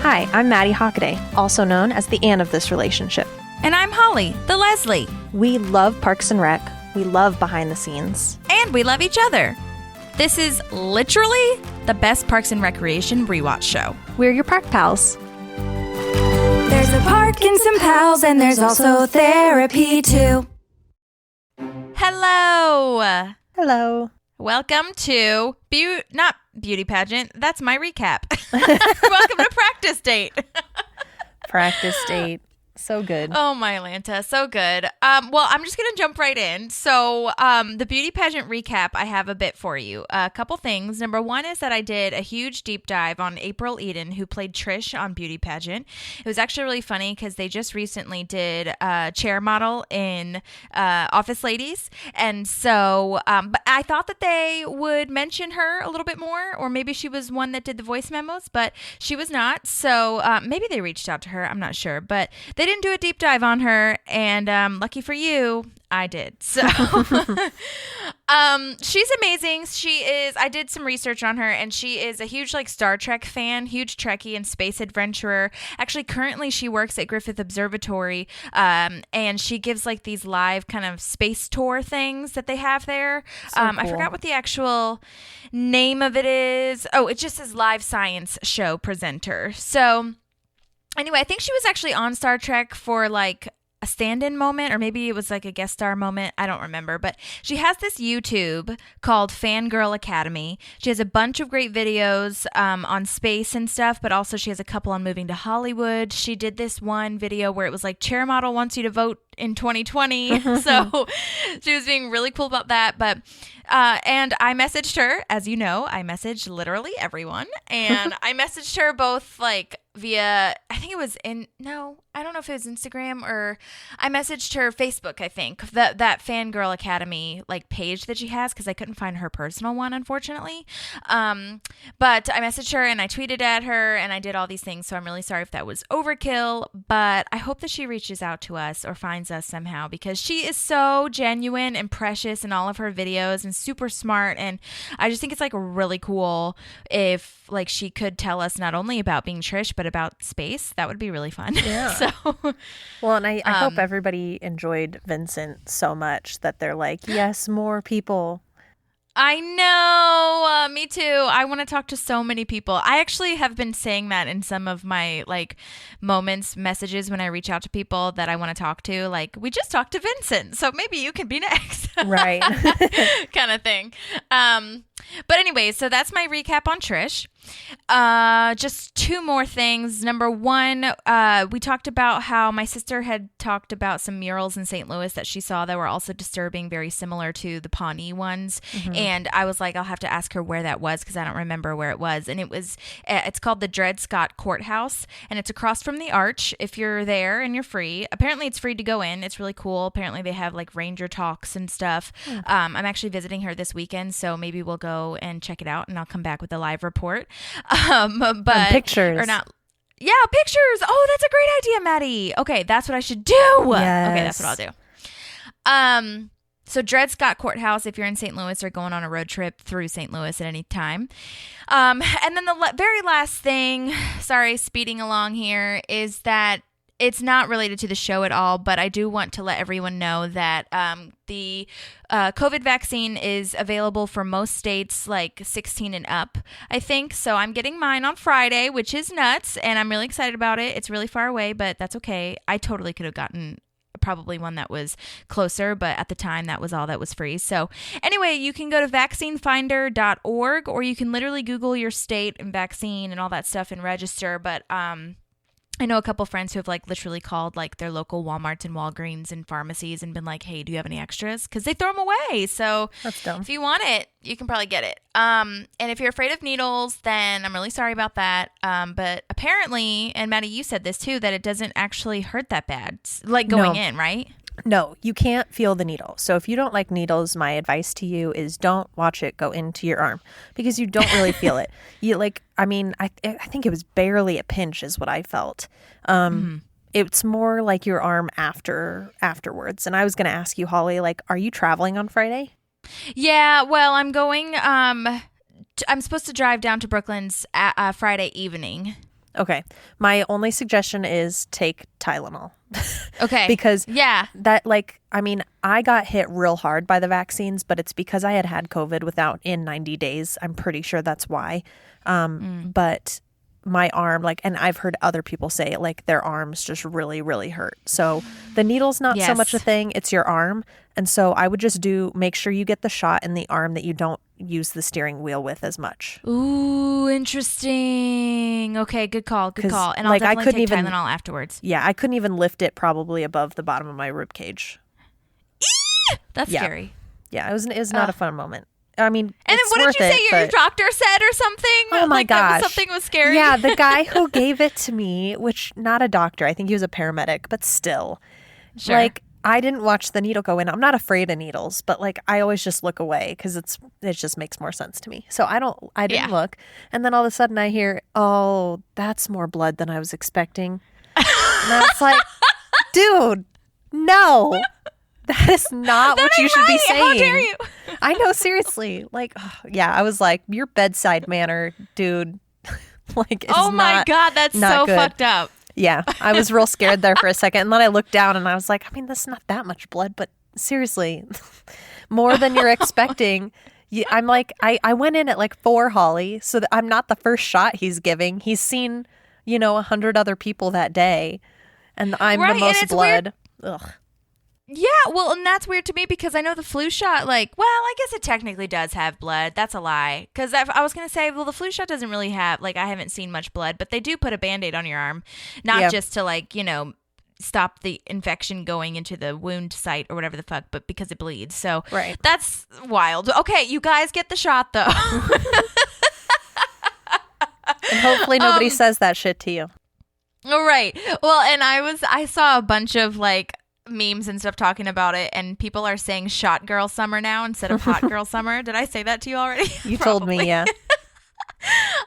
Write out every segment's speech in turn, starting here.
Hi, I'm Madi Hockaday, also known as the Anne of this relationship. And I'm Holly, the Leslie. We love Parks and Rec, we love behind the scenes. And we love each other. This is literally the best Parks and Recreation rewatch show. We're your park pals. There's a park and some pals, and there's also therapy too. Hello. Hello. Welcome to not beauty pageant. That's my recap. Welcome to practice date. Practice date. So good. Oh, my Atlanta. So good. Well, I'm just going to jump right in. So the beauty pageant recap, I have a bit for you. A couple things. Number one is that I did a huge deep dive on April Eden, who played Trish on beauty pageant. It was actually really funny because they just recently did a chair model in Office Ladies. And so but I thought that they would mention her a little bit more, or maybe she was one that did the voice memos, but she was not. So maybe they reached out to her. I'm not sure. But they didn't do a deep dive on her, and lucky for you, I did. So she's amazing. I did some research on her, and she is a huge Star Trek fan, huge Trekkie and space adventurer. Actually, currently she works at Griffith Observatory, and she gives these live kind of space tour things that they have there. So cool. I forgot what the actual name of it is. Oh, it just says live science show presenter. So anyway, I think she was actually on Star Trek for a stand-in moment, or maybe it was a guest star moment. I don't remember, but she has this YouTube called Fangirl Academy. She has a bunch of great videos on space and stuff, but also she has a couple on moving to Hollywood. She did this one video where it was chair model wants you to vote in 2020. So she was being really cool about that. But and I messaged her, as you know, I messaged literally everyone, and I messaged her both via, I think it was I don't know if it was Instagram, or I messaged her Facebook, I think, that Fangirl Academy page that she has, because I couldn't find her personal one, unfortunately. But I messaged her and I tweeted at her and I did all these things. So I'm really sorry if that was overkill, but I hope that she reaches out to us or finds us somehow, because she is so genuine and precious in all of her videos and super smart. And I just think it's really cool if she could tell us not only about being Trish, but about space. That would be really fun. Yeah. So, well, and I hope everybody enjoyed Vincent so much that they're yes, more people. I know. Me too. I want to talk to so many people. I actually have been saying that in some of my messages when I reach out to people that I want to talk to. We just talked to Vincent, so maybe you can be next. Right. Kind of thing. But anyway, so that's my recap on Trish. Just two more things. Number one, we talked about how my sister had talked about some murals in St. Louis that she saw that were also disturbing, very similar to the Pawnee ones. Mm-hmm. And I was I'll have to ask her where that was, because I don't remember where it was. And it's called the Dred Scott Courthouse, and it's across from the Arch. If you're there and you're free, apparently it's free to go in. It's really cool. Apparently they have ranger talks and stuff. Mm. I'm actually visiting her this weekend, so maybe we'll go and check it out, and I'll come back with a live report. But and pictures or not. Yeah, pictures. Oh, that's a great idea, Maddie. Okay, that's what I should do. Yes. Okay, that's what I'll do. So Dred Scott Courthouse, if you're in St. Louis or going on a road trip through St. Louis at any time. And then the very last thing, sorry, speeding along here, is that it's not related to the show at all, but I do want to let everyone know that the COVID vaccine is available for most states 16 and up, I think. So I'm getting mine on Friday, which is nuts, and I'm really excited about it. It's really far away, but that's okay. I totally could have gotten probably one that was closer, but at the time that was all that was free. So anyway, you can go to vaccinefinder.org, or you can literally Google your state and vaccine and all that stuff and register. But I know a couple friends who have literally called their local Walmarts and Walgreens and pharmacies and been hey, do you have any extras? Because they throw them away. So that's dumb. If you want it, you can probably get it. And if you're afraid of needles, then I'm really sorry about that. But apparently, and Maddie, you said this too, that it doesn't actually hurt that bad, going in, right? No, you can't feel the needle. So if you don't like needles, my advice to you is don't watch it go into your arm, because you don't really feel it. You I think it was barely a pinch is what I felt. It's more like your arm afterwards. And I was going to ask you, Holly, are you traveling on Friday? Yeah, well, I'm going, I'm supposed to drive down to Brooklyn's Friday evening. Okay. My only suggestion is take Tylenol. Okay. Because yeah, that, like, I mean, I got hit real hard by the vaccines, but it's because I had COVID without in 90 days. I'm pretty sure that's why. But my arm, like, and I've heard other people say, like, their arms just really, really hurt. So the needle's not so much a thing. It's your arm. And so I would just make sure you get the shot in the arm that you don't use the steering wheel with as much. Ooh, interesting. Okay, good call. And I'll definitely take Tylenol afterwards. Yeah, I couldn't even lift it probably above the bottom of my rib cage. That's scary. Yeah, it was not a fun moment. I mean, and then what did you say your doctor said or something? Oh my gosh. Something was scary. Yeah, the guy who gave it to me, which not a doctor, I think he was a paramedic, but still. Sure. Like, I didn't watch the needle go in. I'm not afraid of needles, but like I always just look away because it just makes more sense to me. So I didn't look. And then all of a sudden I hear, oh, that's more blood than I was expecting. And I was like, dude, no. That is not what you should be saying. How dare you? I know, seriously. Like, yeah, I was like, your bedside manner, dude. Like, is oh my God, that's so good. Fucked up. Yeah, I was real scared there for a second. And then I looked down and I was like, I mean, that's not that much blood, but seriously, more than you're expecting. I'm like, I went in at like 4, Holly, so that I'm not the first shot he's giving. He's seen, 100 other people that day, and I'm the most blood. Ugh. Yeah, well, and that's weird to me because I know the flu shot, I guess it technically does have blood. That's a lie. Because I was going to say, well, the flu shot doesn't really have, I haven't seen much blood, but they do put a Band-Aid on your arm. Not just to, stop the infection going into the wound site or whatever the fuck, but because it bleeds. So that's wild. Okay, you guys get the shot, though. And hopefully nobody says that shit to you. All right. Well, and I saw a bunch of, memes and stuff talking about it, and people are saying shot girl summer now instead of hot girl summer. Did I say that to you already? You told me, yeah.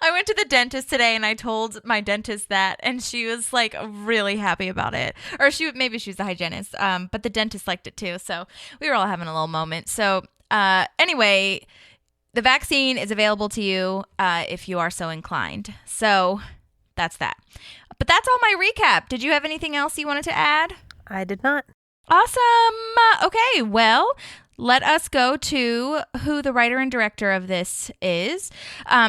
I went to the dentist today and I told my dentist that, and she was really happy about it. Or maybe she was the hygienist, but the dentist liked it too. So we were all having a little moment. So anyway, the vaccine is available to you if you are so inclined. So that's that. But that's all my recap. Did you have anything else you wanted to add? I did not. Awesome. Okay, well, let us go to who the writer and director of this is.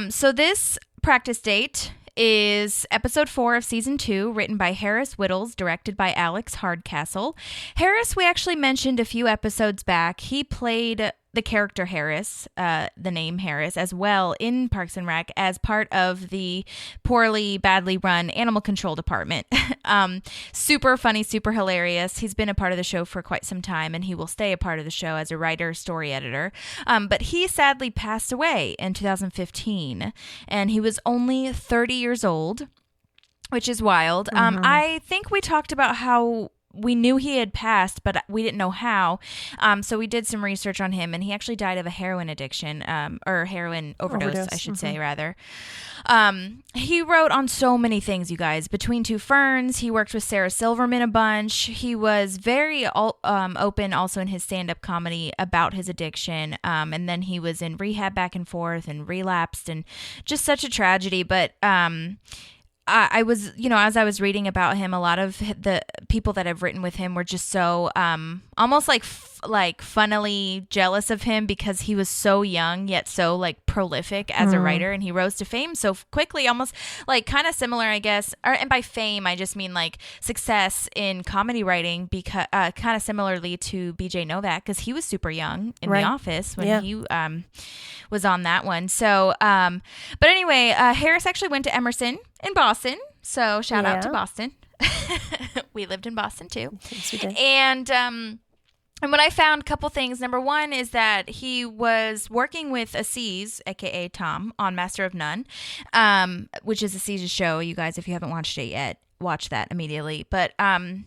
So this practice date is episode 4 of season 2, written by Harris Whittles, directed by Alex Hardcastle. Harris, we actually mentioned a few episodes back. He played the character Harris, the name Harris, as well in Parks and Rec as part of the badly run animal control department. Super funny, super hilarious. He's been a part of the show for quite some time, and he will stay a part of the show as a writer, story editor. But he sadly passed away in 2015, and he was only 30 years old, which is wild. I think we talked about how we knew he had passed, but we didn't know how. So we did some research on him, and he actually died of a heroin addiction, or heroin overdose, I should say, rather. He wrote on so many things, you guys. Between Two Ferns, he worked with Sarah Silverman a bunch. He was very open also in his stand-up comedy about his addiction. And then he was in rehab back and forth and relapsed, and just such a tragedy. But I was, as I was reading about him, a lot of the people that have written with him were just so almost funnily jealous of him because he was so young yet so prolific as a writer, and he rose to fame so quickly, almost kind of similar, I guess. And by fame, I just mean success in comedy writing, because kind of similarly to BJ Novak, because he was super young in The Office when he was on that one. So, but anyway, Harris actually went to Emerson in Boston. So shout out to Boston. We lived in Boston too. Yes, we did. And what I found, a couple things. Number one is that he was working with Aziz, aka Tom, on Master of None, which is Aziz's show. You guys, if you haven't watched it yet, watch that immediately. But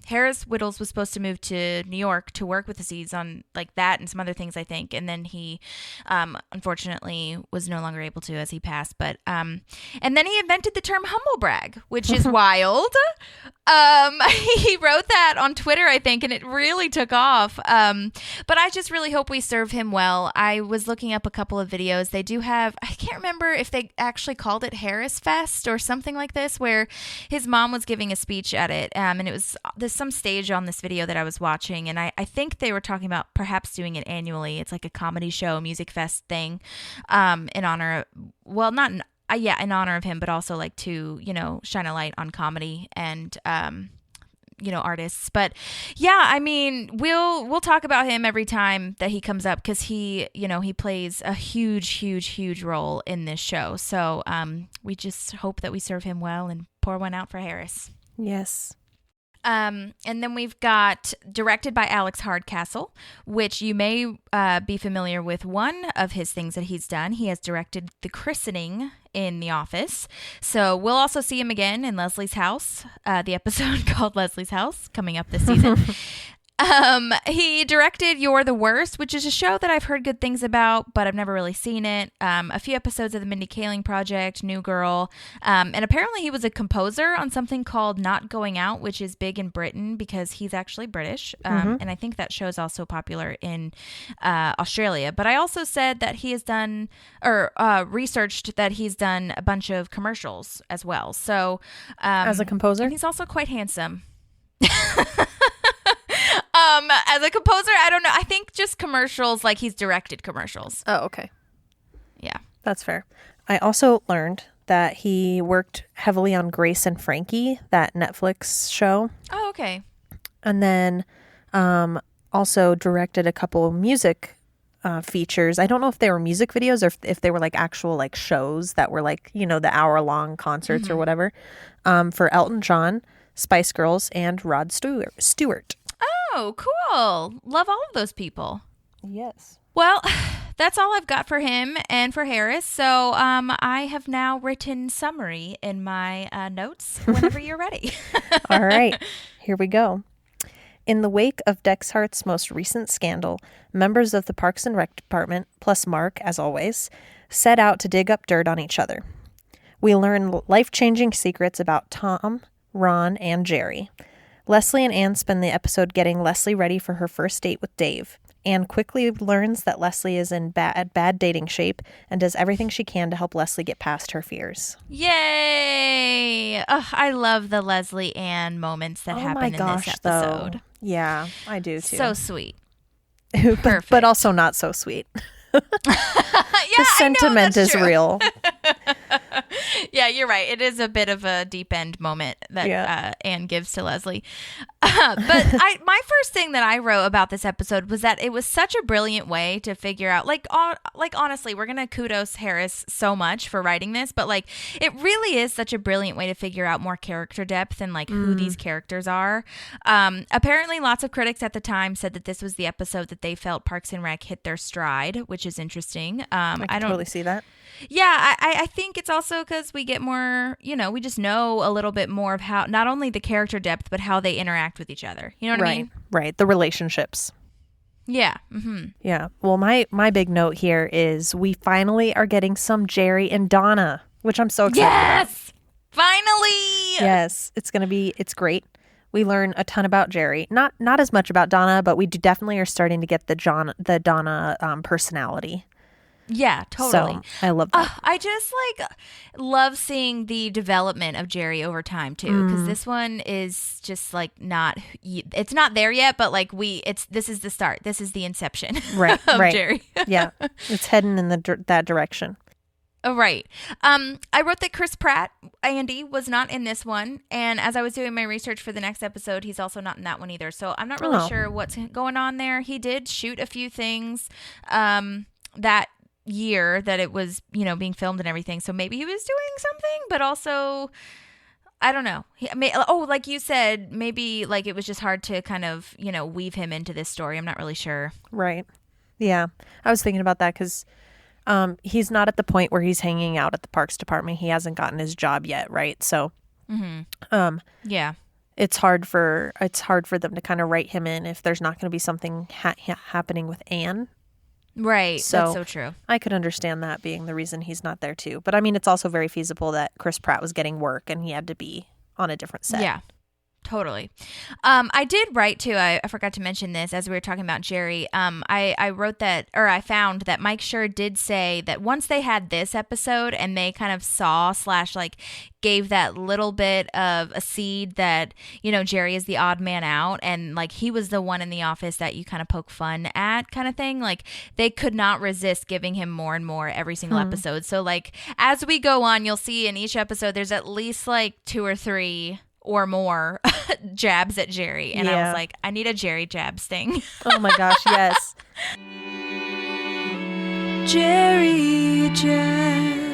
Harris Whittles was supposed to move to New York to work with Aziz on that and some other things, I think. And then he unfortunately was no longer able to as he passed. But and then he invented the term humble brag, which is wild. He wrote that on Twitter, I think, and it really took off. But I just really hope we serve him well. I was looking up a couple of videos. They do have, I can't remember if they actually called it Harris Fest or something like this, where his mom was giving a speech at it. And there's some stage on this video that I was watching, and I think they were talking about perhaps doing it annually. It's like a comedy show, music fest thing, in honor of, well, not in in honor of him, but also like to, shine a light on comedy and, artists. But yeah, I mean, we'll talk about him every time that he comes up because he plays a huge role in this show. So we just hope that we serve him well and pour one out for Harris. Yes. And then we've got directed by Alex Hardcastle, which you may be familiar with one of his things that he's done. He has directed The Christening in The Office. So we'll also see him again in Leslie's House, the episode called Leslie's House, coming up this season. He directed You're the Worst, which is a show that I've heard good things about, but I've never really seen it. A few episodes of the Mindy Kaling Project, New Girl. And apparently he was a composer on something called Not Going Out, which is big in Britain because he's actually British. And I think that show is also popular in Australia. But I also said that he has done, or researched that he's done a bunch of commercials as well. So as a composer? And he's also quite handsome. As a composer, I don't know. I think just commercials, like he's directed commercials. Oh, okay. Yeah. That's fair. I also learned that he worked heavily on Grace and Frankie, that Netflix show. Oh, okay. And then also directed a couple music features. I don't know if they were music videos or if they were like actual like shows that were like, the hour-long concerts or whatever, for Elton John, Spice Girls, and Rod Stewart. Oh, cool. Love all of those people. Yes. Well, that's all I've got for him and for Harris. So I have now written summary in my notes whenever you're ready. All right. Here we go. In the wake of Dexhart's most recent scandal, members of the Parks and Rec Department, plus Mark, as always, set out to dig up dirt on each other. We learn life-changing secrets about Tom, Ron, and Jerry. Leslie and Anne spend the episode getting Leslie ready for her first date with Dave. Anne quickly learns that Leslie is in bad dating shape and does everything she can to help Leslie get past her fears. Yay! Oh, I love the Leslie Anne moments that happen in this episode. Though. Yeah, I do too. So sweet. but also not so sweet. The sentiment is real. Yeah, you're right. It is a bit of a deep end moment that Anne gives to Leslie. But my first thing that I wrote about this episode was that it was such a brilliant way to figure out, like honestly, we're gonna kudos Harris so much for writing this, but like it really is such a brilliant way to figure out more character depth and like who these characters are. Apparently, lots of critics at the time said that this was the episode that they felt Parks and Rec hit their stride, which is interesting. I can totally see that. Yeah, I think it's also because we get more, we just know a little bit more of how, not only the character depth, but how they interact with each other. You know what I mean? Right. The relationships. Yeah. Mm-hmm. Yeah. Well, my big note here is we finally are getting some Jerry and Donna, which I'm so excited about. Yes! Finally! Yes. It's great. We learn a ton about Jerry. Not as much about Donna, but we definitely are starting to get the Donna personality. Yeah, totally. So, I love that. I just love seeing the development of Jerry over time too, because this one is just it's not there yet, but this is the start. This is the inception of Jerry. Yeah, it's heading in that direction. Oh, right. I wrote that Chris Pratt, Andy, was not in this one. And as I was doing my research for the next episode, he's also not in that one either. So I'm not really sure what's going on there. He did shoot a few things that year that it was, being filmed and everything. So maybe he was doing something, but also, I don't know. Like you said, maybe it was just hard to kind of, weave him into this story. I'm not really sure. Right. Yeah. I was thinking about that because he's not at the point where he's hanging out at the Parks Department. He hasn't gotten his job yet, right? So, yeah, it's hard for them to kind of write him in if there's not going to be something happening with Anne. Right. So that's so true. I could understand that being the reason he's not there too. But I mean, it's also very feasible that Chris Pratt was getting work and he had to be on a different set. Yeah. Totally. I did write too. I forgot to mention this as we were talking about Jerry. I wrote that, or I found that Mike Schur did say that once they had this episode and they kind of saw / like gave that little bit of a seed that, you know, Jerry is the odd man out and like he was the one in the office that you kind of poke fun at kind of thing. Like they could not resist giving him more and more every single episode. So like as we go on, you'll see in each episode there's at least like 2 or 3 or more jabs at Jerry. And I was like, I need a Jerry jab sting. Oh my gosh, yes. Jerry jab.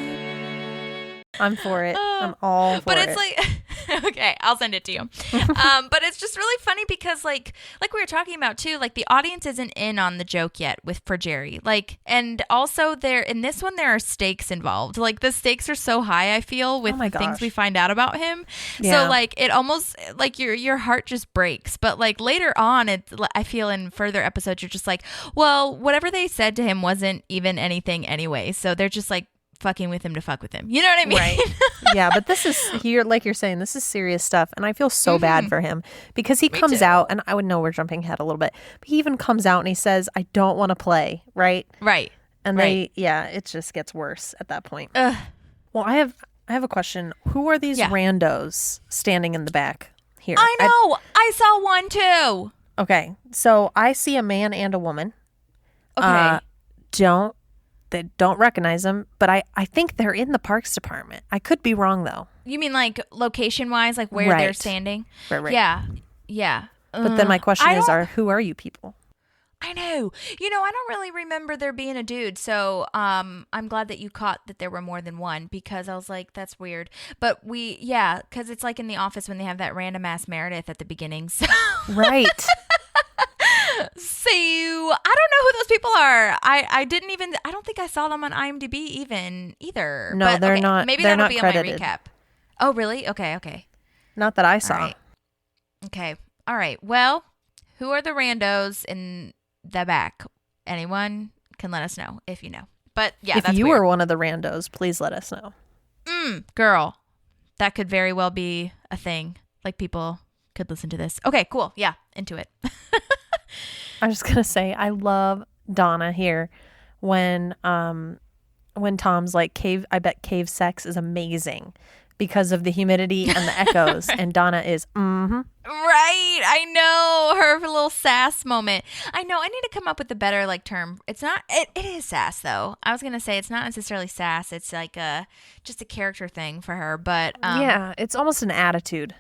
I'm for it. I'm all for it. But it's like, okay, I'll send it to you. But it's just really funny because like we were talking about too, like the audience isn't in on the joke yet for Jerry. Like, and also there in this one, there are stakes involved. Like the stakes are so high, I feel, with things we find out about him. Yeah. So like it almost like your heart just breaks. But like later on, I feel in further episodes, you're just like, well, whatever they said to him wasn't even anything anyway. So they're just like fucking with him to fuck with him. You know what I mean? Right. Yeah, but this is here, like you're saying, this is serious stuff. And I feel so bad for him because he comes out, and I would know we're jumping ahead a little bit, but he even comes out and he says, I don't want to play. Right. Right. And it just gets worse at that point. Well, I have a question. Who are these randos standing in the back here? I know. I saw one too. Okay. So I see a man and a woman. Okay. They don't recognize them, but I think they're in the parks department. I could be wrong though. You mean like location wise, like where they're standing? Right. Yeah. Yeah. But then my question is, who are you people? I know. You know, I don't really remember there being a dude. So I'm glad that you caught that there were more than one because I was like, that's weird. But because it's like in The Office when they have that random ass Meredith at the beginning. So. Right. So I don't know who those people are. I don't think I saw them on IMDb either. No, but, they're not. Maybe they're that'll not be credited. on my recap. Oh, really? Okay. Not that I saw. All right. Okay. All right. Well, who are the randos in the back? Anyone can let us know if you know. But yeah, if you were one of the randos, please let us know. Girl, that could very well be a thing. Like people could listen to this. Okay, cool. Yeah, into it. I'm just gonna say I love Donna here when Tom's like cave. I bet cave sex is amazing because of the humidity and the echoes, and Donna is right. I know her little sass moment. I know. I need to come up with a better like term. It's not. It is sass though. I was gonna say it's not necessarily sass. It's like just a character thing for her. But yeah, it's almost an attitude.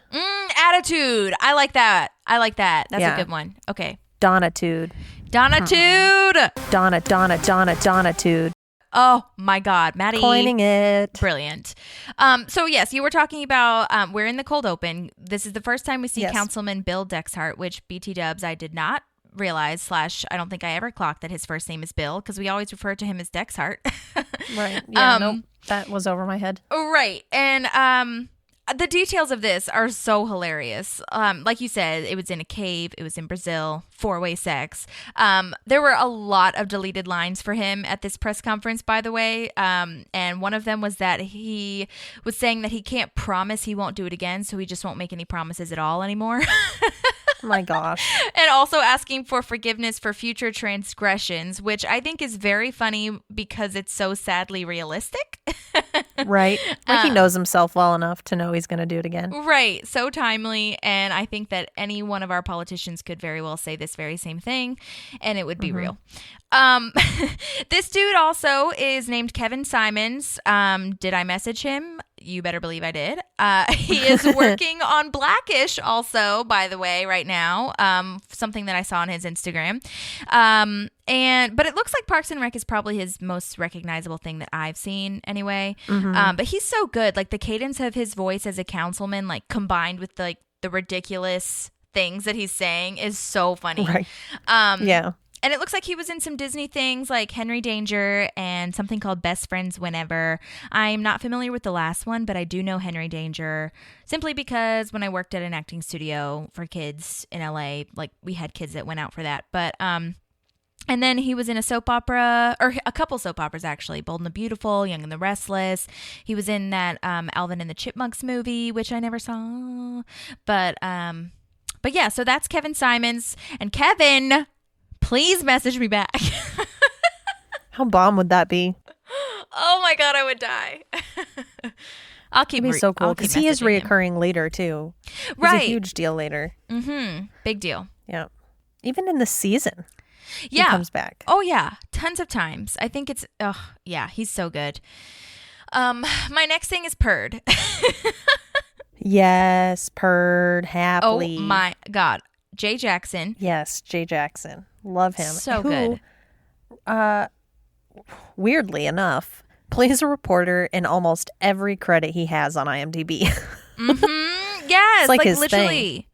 Attitude. I like that. That's a good one. Okay. Donna-tude. Donna-tude. Oh my God, Madi. Coining it. Brilliant. So yes, you were talking about, we're in the cold open. This is the first time we see Councilman Bill Dexhart, which BT dubs I did not realize / I don't think I ever clocked that his first name is Bill because we always refer to him as Dexhart. Right. Yeah, nope. That was over my head. Right. And the details of this are so hilarious. Like you said, it was in a cave. It was in Brazil. 4-way sex. There were a lot of deleted lines for him at this press conference, by the way. And one of them was that he was saying that he can't promise he won't do it again, so he just won't make any promises at all anymore. My gosh. And also asking for forgiveness for future transgressions, which I think is very funny because it's so sadly realistic. Right. Like he knows himself well enough to know he's going to do it again. Right. So timely. And I think that any one of our politicians could very well say this very same thing and it would be real. This dude also is named Kevin Simons. Did I message him? You better believe I did. He is working on Blackish also, by the way, right now. Something that I saw on his Instagram. But it looks like Parks and Rec is probably his most recognizable thing that I've seen anyway. But he's so good. Like the cadence of his voice as a councilman, like combined with like the ridiculous things that he's saying is so funny. Right. Yeah. And it looks like he was in some Disney things like Henry Danger and something called Best Friends Whenever. I'm not familiar with the last one, but I do know Henry Danger simply because when I worked at an acting studio for kids in LA, like we had kids that went out for that. But And then he was in a soap opera, or a couple soap operas actually, Bold and the Beautiful, Young and the Restless. He was in that Alvin and the Chipmunks movie, which I never saw. But yeah, so that's Kevin Simons. And Kevin, please message me back. How bomb would that be? Oh my God, I would die. I'll keep. It'd be so cool because he is reoccurring later too. Right, he's a huge deal later. Big deal. Yeah, even in the season. Yeah, he comes back. Oh yeah, tons of times. I think it's. Oh yeah, he's so good. My next thing is Perd. Yes, Perd, happily. Oh my God, Jay Jackson. Yes, Jay Jackson. Love him. So good. Weirdly enough, plays a reporter in almost every credit he has on IMDb. Yes, it's like his literally. thing.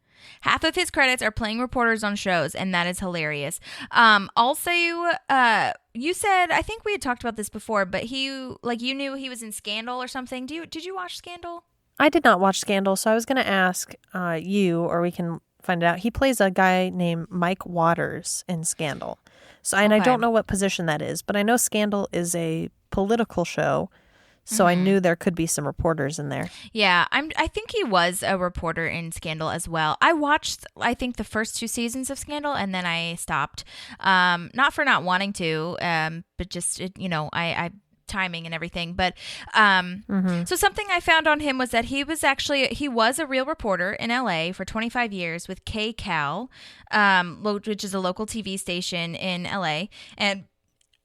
Half of his credits are playing reporters on shows, and that is hilarious. Also, you said, I think we had talked about this before, but you knew he was in Scandal or something. Did you watch Scandal? I did not watch Scandal, so I was going to ask you, or we can find it out. He plays a guy named Mike Waters in Scandal. So, and I don't know what position that is, but I know Scandal is a political show. So I knew there could be some reporters in there. Yeah, I think he was a reporter in Scandal as well. I watched, I think, the first 2 seasons of Scandal, and then I stopped. Not for not wanting to, but just, I timing and everything. But so something I found on him was that he was a real reporter in LA for 25 years with KCAL, which is a local TV station in LA. And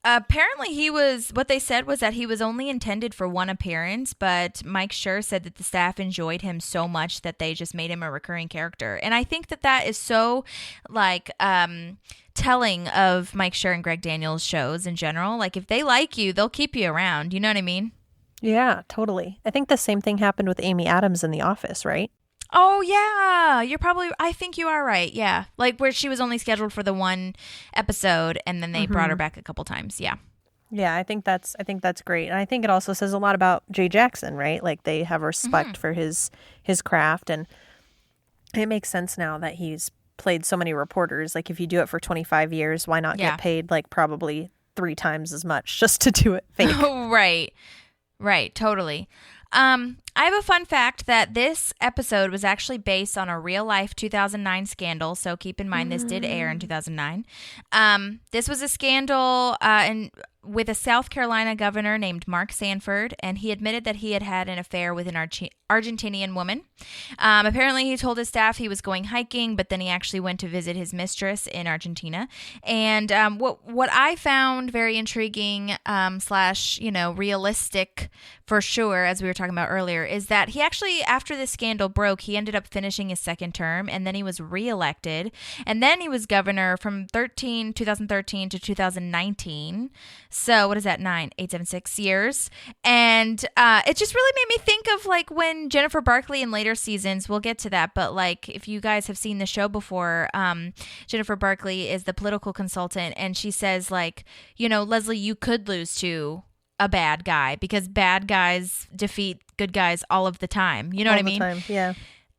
apparently what they said was that he was only intended for 1 appearance, but Mike Schur said that the staff enjoyed him so much that they just made him a recurring character. And I think that is so telling of Mike Schur and Greg Daniels shows in general. Like, if they like you, they'll keep you around. You know what I mean? Yeah, totally. I think the same thing happened with Amy Adams in The Office, right? Oh, yeah. I think you are right. Yeah. Like where she was only scheduled for the 1 episode and then they brought her back a couple times. Yeah. Yeah, I think that's great. And I think it also says a lot about Jay Jackson, right? Like they have respect for his craft, and it makes sense now that he's played so many reporters. Like if you do it for 25 years, why not get paid like probably 3 times as much just to do it fake? Oh, right. Right. Totally. I have a fun fact that this episode was actually based on a real life 2009 scandal. So keep in mind this did air in 2009. This was a scandal with a South Carolina governor named Mark Sanford, and he admitted that he had an affair with an Argentinian woman. Apparently, he told his staff he was going hiking, but then he actually went to visit his mistress in Argentina. And what I found very intriguing / realistic for sure, as we were talking about earlier, is that he actually, after this scandal broke, he ended up finishing his 2nd term, and then he was reelected, and then he was governor from 2013 to 2019. So what is that? 876 years. And it just really made me think of like when Jennifer Barkley in later seasons, we'll get to that. But like, if you guys have seen the show before, Jennifer Barkley is the political consultant, and she says like, Leslie, you could lose to a bad guy because bad guys defeat good guys all of the time. You know what I mean? All the time, yeah.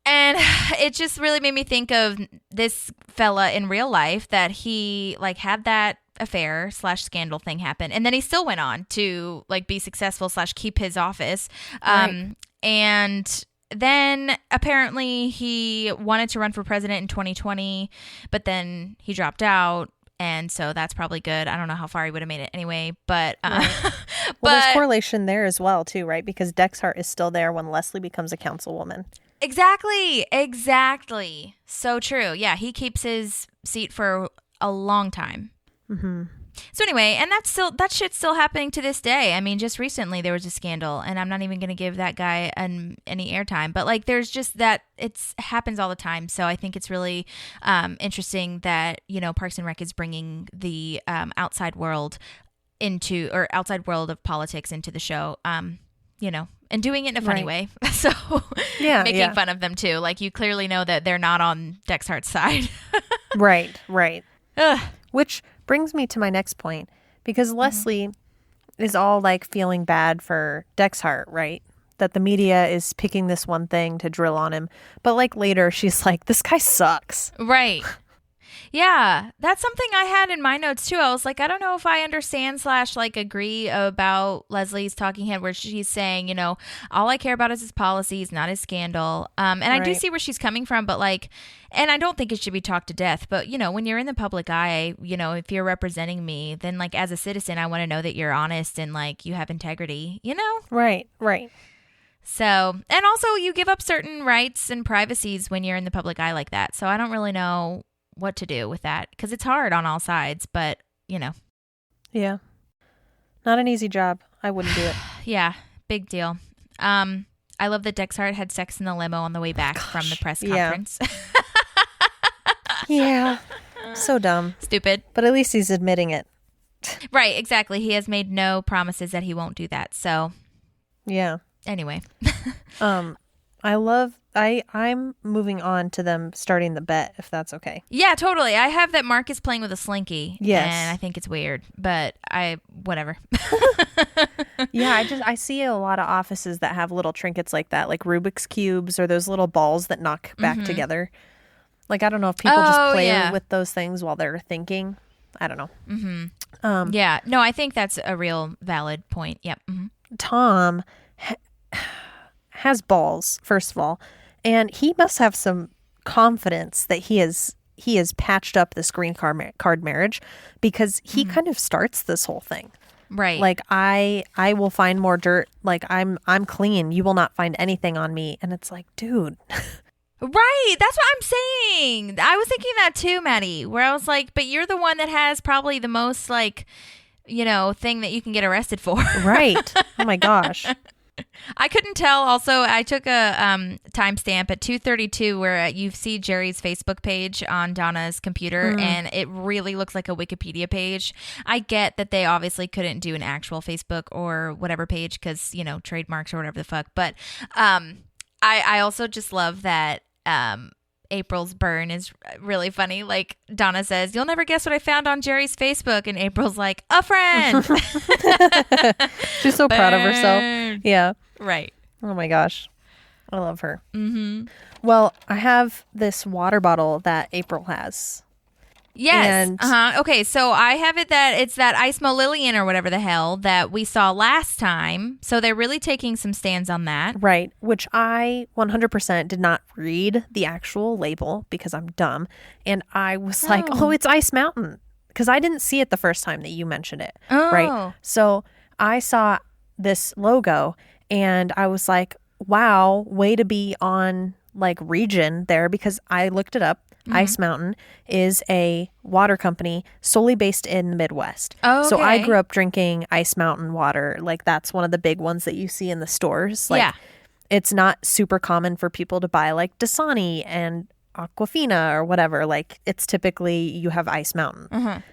And it just really made me think of this fella in real life, that he like had that affair / scandal thing happen, and then he still went on to like be successful / keep his office. Right. And then apparently he wanted to run for president in 2020, but then he dropped out. And so that's probably good. I don't know how far he would have made it anyway, but right. Well, there's correlation there as well too, right? Because Dexhart is still there when Leslie becomes a councilwoman. Exactly. So true. Yeah, he keeps his seat for a long time. So anyway, and that shit's still happening to this day. I mean, just recently there was a scandal, and I'm not even going to give that guy any airtime, but like there's just that it happens all the time. So I think it's really interesting that, Parks and Rec is bringing the outside world of politics into the show, and doing it in a funny way. So making fun of them too. Like you clearly know that they're not on Dexhart's side. Right. Ugh. Which brings me to my next point, because Leslie is all like feeling bad for Dexhart, right? That the media is picking this one thing to drill on him. But like later she's like, this guy sucks. Right. Yeah, that's something I had in my notes too. I was like, I don't know if I understand / like agree about Leslie's talking head where she's saying, all I care about is his policies, not his scandal. And I do see where she's coming from, but like, and I don't think it should be talked to death, but when you're in the public eye, if you're representing me, then like as a citizen, I want to know that you're honest and like you have integrity, Right. So, and also you give up certain rights and privacies when you're in the public eye like that. So I don't really know what to do with that because it's hard on all sides, but Yeah. Not an easy job. I wouldn't do it. Yeah, big deal. I love that Dexhart had sex in the limo on the way back from the press conference. Yeah. So dumb. Stupid. But at least he's admitting it. Right, exactly. He has made no promises that he won't do that. So, yeah. Anyway. I'm moving on to them starting the bet, if that's okay. Yeah, totally. I have that Mark is playing with a slinky. Yes. And I think it's weird, but whatever. Yeah, I see a lot of offices that have little trinkets like that, like Rubik's Cubes or those little balls that knock back together. Like, I don't know if people just play with those things while they're thinking. I don't know. Mm-hmm. Yeah. No, I think that's a real valid point. Yep. Mm-hmm. Tom has balls, first of all, and he must have some confidence that he has patched up this green card marriage because he kind of starts this whole thing. Right. Like, I will find more dirt. Like, I'm clean. You will not find anything on me. And it's like, dude. Right. That's what I'm saying. I was thinking that too, Maddie, where I was like, but you're the one that has probably the most like, thing that you can get arrested for. Right. Oh my gosh. I couldn't tell. Also, I took a timestamp at 2:32 where you see Jerry's Facebook page on Donna's computer, and it really looks like a Wikipedia page. I get that they obviously couldn't do an actual Facebook or whatever page because, trademarks or whatever the fuck. But I also just love that April's burn is really funny. Like Donna says, "You'll never guess what I found on Jerry's Facebook," and April's like, "A friend." She's so proud of herself. Yeah. Right. Oh my gosh. I love her. Mm-hmm. Well, I have this water bottle that April has. Yes. Okay, so I have it that it's that Ice Lillian or whatever the hell that we saw last time. So they're really taking some stands on that. Right, which I 100% did not read the actual label because I'm dumb. And I was like, oh, it's Ice Mountain. Because I didn't see it the first time that you mentioned it. Oh. Right. So I saw this logo and I was like, wow, way to be on like region there because I looked it up. Ice Mountain is a water company solely based in the Midwest. Oh, okay. So I grew up drinking Ice Mountain water. Like that's one of the big ones that you see in the stores. Like, it's not super common for people to buy like Dasani and Aquafina or whatever. Like it's typically you have Ice Mountain.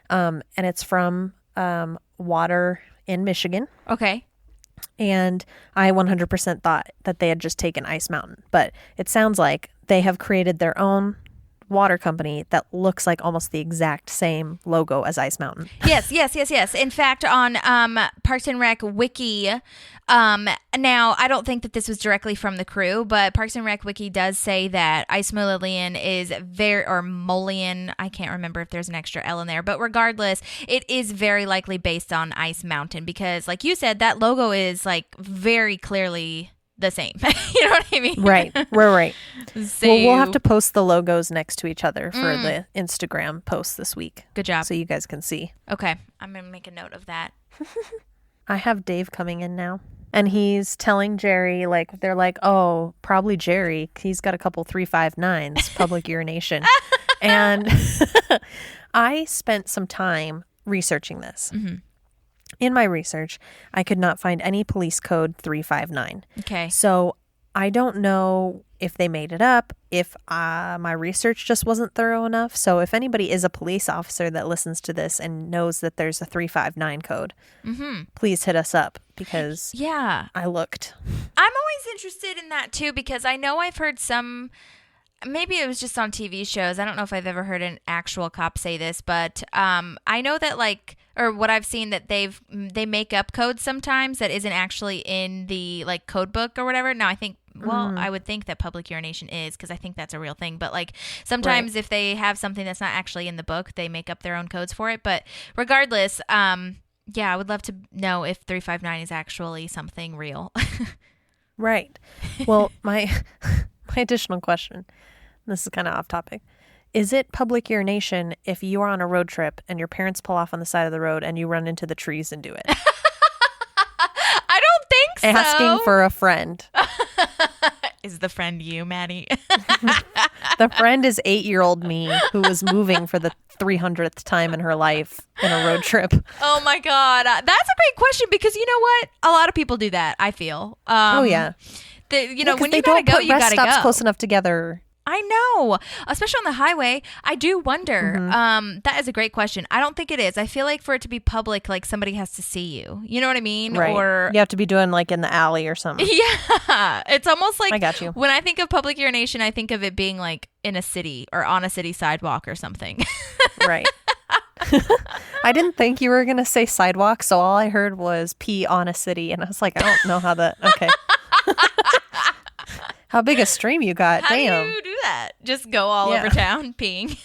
And it's from water in Michigan. Okay. And I 100% thought that they had just taken Ice Mountain. But it sounds like they have created their own water company that looks like almost the exact same logo as Ice Mountain. Yes. In fact, on Parks and Rec Wiki, now I don't think that this was directly from the crew, but Parks and Rec Wiki does say that Ice Lillian is or Molian. I can't remember if there's an extra L in there, but regardless, it is very likely based on Ice Mountain because, like you said, that logo is like very clearly the same. You know what I mean? Right. So, well, we'll have to post the logos next to each other for the Instagram post this week. Good job. So you guys can see. Okay. I'm going to make a note of that. I have Dave coming in now. And he's telling Jerry, like, they're like, oh, probably Jerry. He's got a couple 359s, public urination. And I spent some time researching this. In my research, I could not find any police code 359. Okay. So I don't know if they made it up, if my research just wasn't thorough enough. So if anybody is a police officer that listens to this and knows that there's a 359 code, please hit us up because I looked. I'm always interested in that too because I know I've heard some... Maybe it was just on TV shows. I don't know if I've ever heard an actual cop say this, but I know that like, or what I've seen that they make up codes sometimes that isn't actually in the like code book or whatever. Now I think I would think that public urination is, because I think that's a real thing. But like sometimes if they have something that's not actually in the book, they make up their own codes for it. But regardless, yeah, I would love to know if 359 is actually something real. Right. Well, my additional question, this is kind of off topic. Is it public urination if you are on a road trip and your parents pull off on the side of the road and you run into the trees and do it? I don't think so. Asking for a friend. Is the friend you, Maddie? The friend is 8-year-old me who was moving for the 300th time in her life in a road trip. Oh my God. That's a great question, because you know what? A lot of people do that, I feel. Oh, yeah. When you gotta go, you gotta go. Close enough together. I know, especially on the highway. I do wonder. That is a great question. I don't think it is. I feel like for it to be public, like somebody has to see you. You know what I mean? Right. Or you have to be doing like in the alley or something. Yeah. It's almost like, I got you. When I think of public urination, I think of it being like in a city or on a city sidewalk or something. Right. I didn't think you were going to say sidewalk, so all I heard was pee on a city, and I was like, I don't know how that, okay. How big a stream you got. How Damn. do you do that? Just go all over town peeing.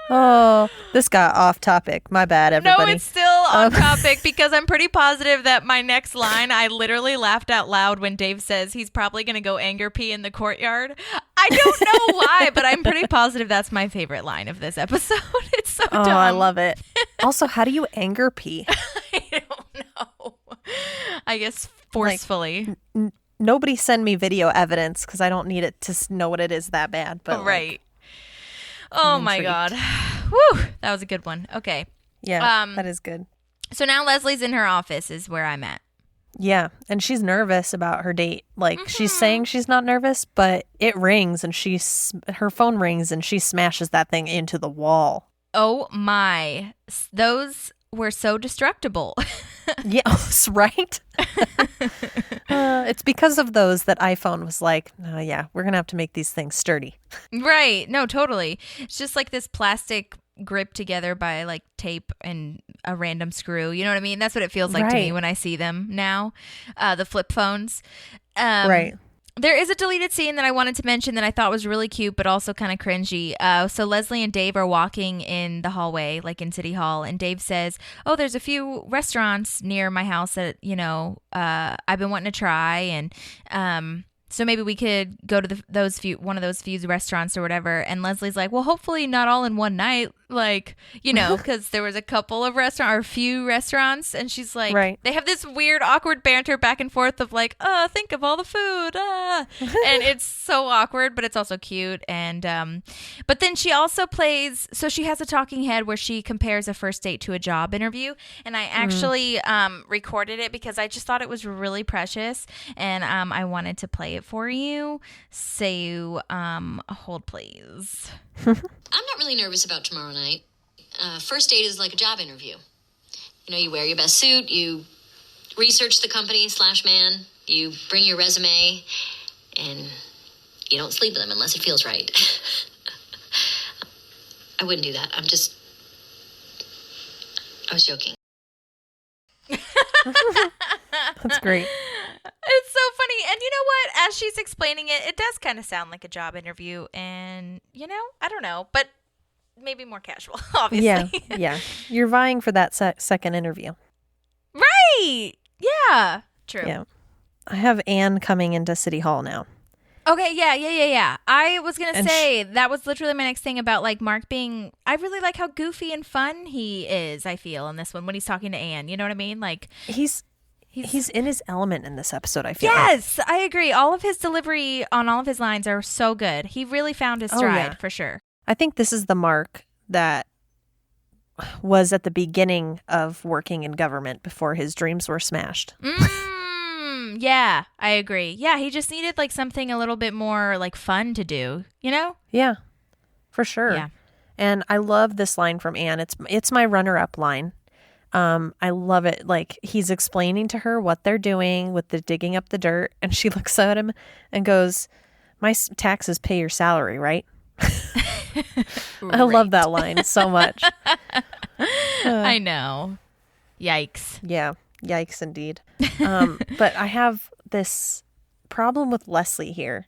Oh, this got off topic. My bad, everybody. No, it's still on topic, because I'm pretty positive that my next line, I literally laughed out loud when Dave says he's probably going to go anger pee in the courtyard. I don't know why, but I'm pretty positive that's my favorite line of this episode. It's so dumb. I love it. Also, how do you anger pee? I don't know. I guess forcefully. Nobody send me video evidence, because I don't need it to know what it is that bad. But right. Oh my God. Whew. That was a good one. Okay. Yeah, that is good. So now Leslie's in her office is where I'm at. Yeah, and she's nervous about her date. Like, she's saying she's not nervous, but it rings, and her phone rings, and she smashes that thing into the wall. Oh my. Those were so destructible. Yes, right? It's because of those that iPhone was like, oh, yeah, we're going to have to make these things sturdy. Right. No, totally. It's just like this plastic grip together by like tape and a random screw. You know what I mean? That's what it feels like to me when I see them now, the flip phones. Right. There is a deleted scene that I wanted to mention that I thought was really cute, but also kind of cringy. So Leslie and Dave are walking in the hallway, like in City Hall, and Dave says, "Oh, there's a few restaurants near my house that I've been wanting to try, and so maybe we could go to one of those few restaurants or whatever." And Leslie's like, "Well, hopefully not all in one night, because there was a couple of few restaurants." And she's like, They have this weird, awkward banter back and forth of like, think of all the food, and it's so awkward, but it's also cute. And but then she also plays. So she has a talking head where she compares a first date to a job interview, and I actually recorded it because I just thought it was really precious, and I wanted to play it for you. So hold please. I'm not really nervous about tomorrow night. First date is like a job interview. You wear your best suit, you research the company / man, you bring your resume, and you don't sleep with them unless it feels right. I wouldn't do that. I was joking. That's great. It's so funny. And you know what? As she's explaining it, it does kind of sound like a job interview. And, I don't know, but maybe more casual, obviously. Yeah. You're vying for that second interview. Right. Yeah. True. Yeah. I have Anne coming into City Hall now. Okay. Yeah. I was going to say that was literally my next thing about like Mark being, I really like how goofy and fun he is, I feel, in this one when he's talking to Anne. You know what I mean? Like He's in his element in this episode, I feel. Yes, I agree. All of his delivery on all of his lines are so good. He really found his stride, for sure. I think this is the Mark that was at the beginning of working in government before his dreams were smashed. Yeah, I agree. Yeah, he just needed like something a little bit more like fun to do, Yeah, for sure. Yeah. And I love this line from Anne. It's my runner-up line. I love it. Like, he's explaining to her what they're doing with the digging up the dirt, and she looks at him and goes, "My taxes pay your salary, right?" I love that line so much. I know. Yikes. Yeah. Yikes indeed. But I have this problem with Leslie here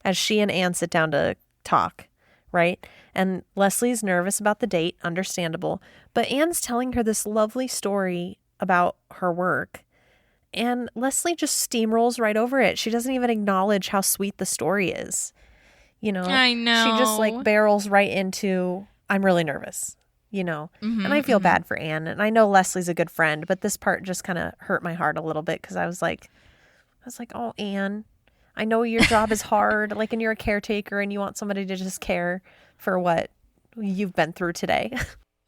as she and Anne sit down to talk, right? And Leslie's nervous about the date, understandable, but Anne's telling her this lovely story about her work. And Leslie just steamrolls right over it. She doesn't even acknowledge how sweet the story is. You know, I know. She just like barrels right into, I'm really nervous, you know, and I feel bad for Anne. And I know Leslie's a good friend, but this part just kind of hurt my heart a little bit because I was like, oh, Anne, I know your job is hard, like, and you're a caretaker and you want somebody to just care for what you've been through today.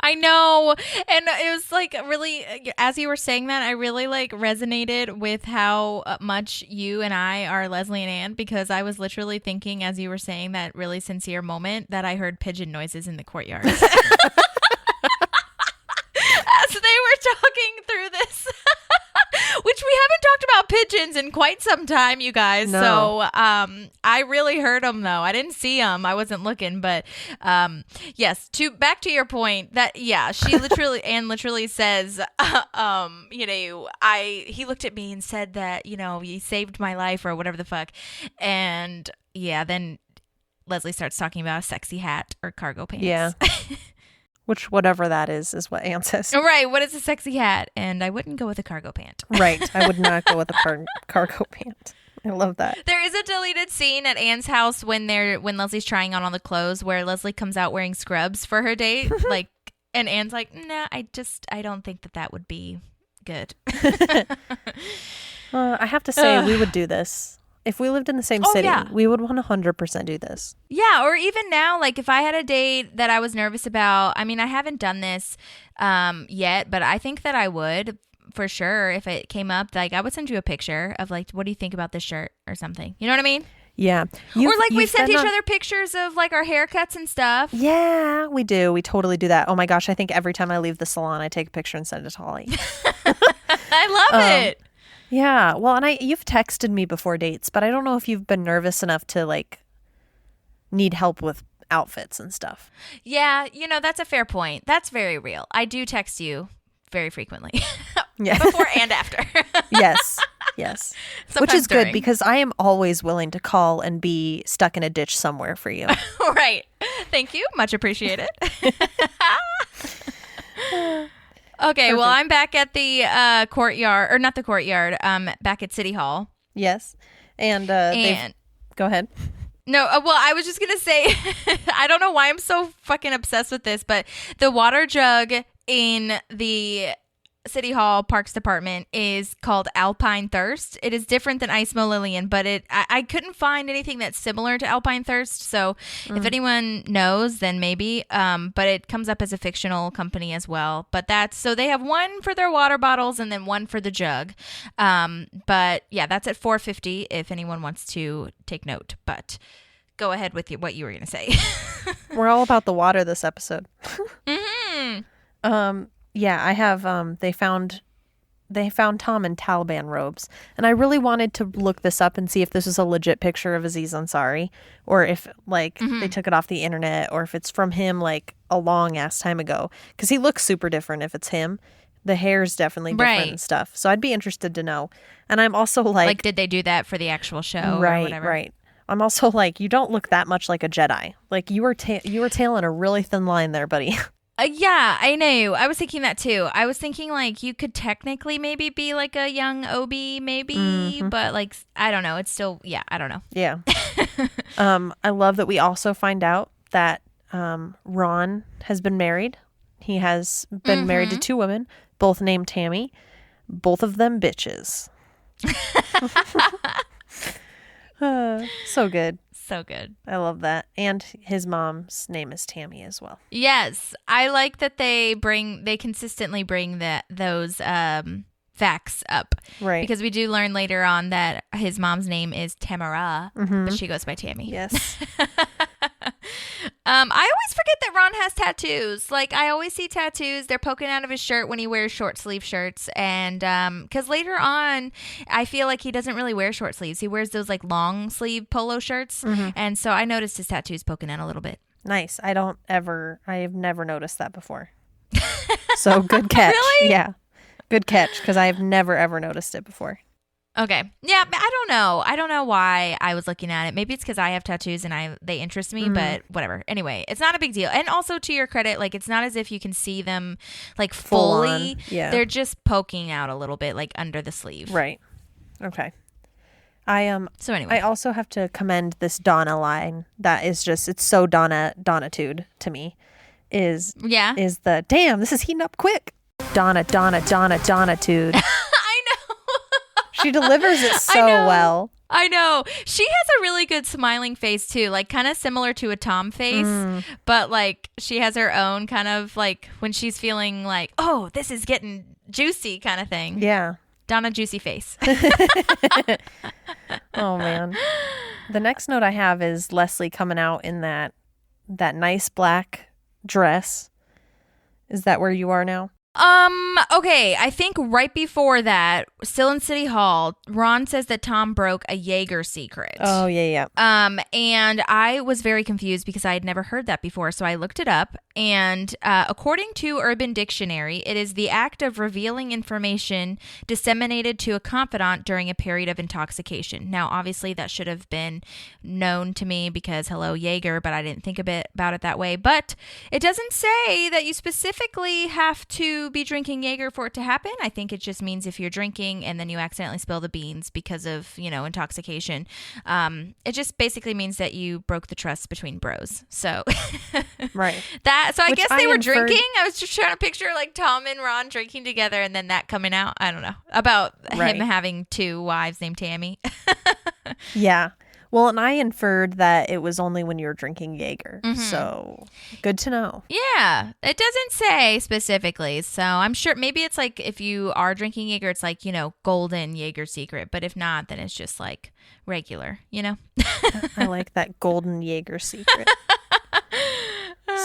I know. And it was like really, as you were saying that, I really like resonated with how much you and I are Leslie and Anne, because I was literally thinking as you were saying that really sincere moment that I heard pigeon noises in the courtyard. As they were talking through this, which we haven't talked about pigeons in quite some time, you guys. No. So I really heard them, though. I didn't see them. I wasn't looking. But yes, back to your point that, yeah, she Anne literally says, you know, he looked at me and said that, you know, you saved my life or whatever the fuck. And yeah, then Leslie starts talking about a sexy hat or cargo pants. Yeah. Which, whatever that is what Anne says. Right. What is a sexy hat? And I wouldn't go with a cargo pant. Right. I would not go with a cargo pant. I love that. There is a deleted scene at Anne's house when Leslie's trying on all the clothes where Leslie comes out wearing scrubs for her date. Like, and Anne's like, nah, I don't think that would be good. I have to say, we would do this. If we lived in the same city, yeah. we would 100% do this. Yeah, or even now, like if I had a date that I was nervous about, I mean, I haven't done this yet, but I think that I would for sure if it came up. Like I would send you a picture of like, what do you think about this shirt or something? You know what I mean? Yeah. Or like we sent each other pictures of like our haircuts and stuff. Yeah, we do. We totally do that. Oh my gosh, I think every time I leave the salon, I take a picture and send it to Holly. I love it. Yeah. Well, and you've texted me before dates, but I don't know if you've been nervous enough to like need help with outfits and stuff. Yeah, you know, that's a fair point. That's very real. I do text you very frequently. Yeah. Before and after. Yes. Sometimes which is during. good because I am always willing to call and be stuck in a ditch somewhere for you. Right. Thank you. Much appreciated. Okay, Perfect. well, I'm back at the courtyard, or not the courtyard, back at City Hall. Yes. And go ahead. No, well, I was just going to say, I don't know why I'm so fucking obsessed with this, but the water jug in the City Hall Parks Department is called Alpine Thirst. It is different than Ice Mo Lillian, but I couldn't find anything that's similar to Alpine Thirst. So if anyone knows, then maybe. But it comes up as a fictional company as well. But so they have one for their water bottles and then one for the jug. But yeah, that's at $4.50 if anyone wants to take note. But go ahead with what you were going to say. We're all about the water this episode. Mm-hmm. Yeah, I have, they found Tom in Taliban robes. And I really wanted to look this up and see if this was a legit picture of Aziz Ansari or if, like, they took it off the internet or if it's from him, like, a long-ass time ago. Because he looks super different if it's him. The hair's definitely different and stuff. So I'd be interested to know. And I'm also like... Like, did they do that for the actual show or whatever? Right. I'm also like, you don't look that much like a Jedi. Like, you were tailing a really thin line there, buddy. Yeah, I know. I was thinking that too. I was thinking like you could technically maybe be like a young Obi, maybe, but like I don't know. It's still, yeah, I don't know. Yeah. I love that we also find out that Ron has been married. He has been married to 2 women, both named Tammy. Both of them bitches. So good. So good. I love that. And his mom's name is Tammy as well. Yes. I like that they consistently bring those facts up. Right. Because we do learn later on that his mom's name is Tamara, but she goes by Tammy. Yes. I always forget that Ron has tattoos. Like, I always see tattoos. They're poking out of his shirt when he wears short sleeve shirts. And because later on, I feel like he doesn't really wear short sleeves. He wears those, like, long sleeve polo shirts. And so I noticed his tattoos poking out a little bit. Nice. I have never noticed that before. So good catch. Really? Yeah. Good catch, because I have never, ever noticed it before. Okay. Yeah, but I don't know. I don't know why I was looking at it. Maybe it's because I have tattoos and they interest me, but whatever. Anyway, it's not a big deal. And also, to your credit, like, it's not as if you can see them like fully. Yeah. They're just poking out a little bit, like under the sleeve. Right. Okay. So anyway, I also have to commend this Donna line. That is just, it's so Donna-tude to me. Is the damn, this is heating up quick. Donna-tude. I know. She delivers it so well. I know. She has a really good smiling face too, like kind of similar to a Tom face, but like she has her own kind of like when she's feeling like, oh, this is getting juicy kind of thing. Yeah. Donna Juicy Face. Oh man. The next note I have is Leslie coming out in that nice black dress. Is that where you are now? Okay, I think right before that, still in City Hall, Ron says that Tom broke a Jaeger secret. Oh, yeah. And I was very confused because I had never heard that before, so I looked it up. And according to Urban Dictionary, it is the act of revealing information disseminated to a confidant during a period of intoxication. Now, obviously, that should have been known to me because, hello, Jaeger, but I didn't think about it that way. But it doesn't say that you specifically have to be drinking Jaeger for it to happen. I think it just means if you're drinking and then you accidentally spill the beans because of, intoxication, it just basically means that you broke the trust between bros. So right. So I Which guess they were inferred... drinking. I was just trying to picture like Tom and Ron drinking together and then that coming out. I don't know about him having two wives named Tammy. Yeah. Well, and I inferred that it was only when you were drinking Jaeger. So good to know. Yeah. It doesn't say specifically. So I'm sure maybe it's like if you are drinking Jaeger, it's like, golden Jaeger secret. But if not, then it's just like regular, I like that golden Jaeger secret.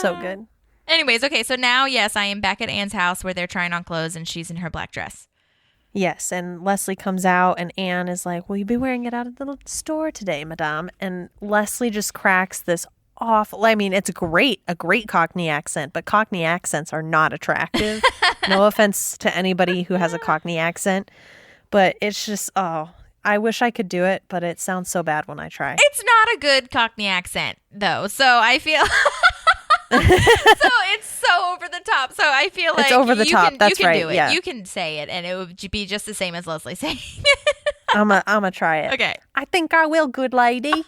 So good. Anyways, okay. So now, yes, I am back at Anne's house where they're trying on clothes and she's in her black dress. Yes, and Leslie comes out and Anne is like, will you be wearing it out of the store today, madame? And Leslie just cracks this awful, it's a great Cockney accent, but Cockney accents are not attractive. No offense to anybody who has a Cockney accent, but it's just, I wish I could do it, but it sounds so bad when I try. It's not a good Cockney accent, though, so I feel... So it's so over the top. So I feel like it's over the top. That's you can right. do it. Yeah. You can say it, and it would be just the same as Leslie saying. I'ma try it. Okay. I think I will, good lady.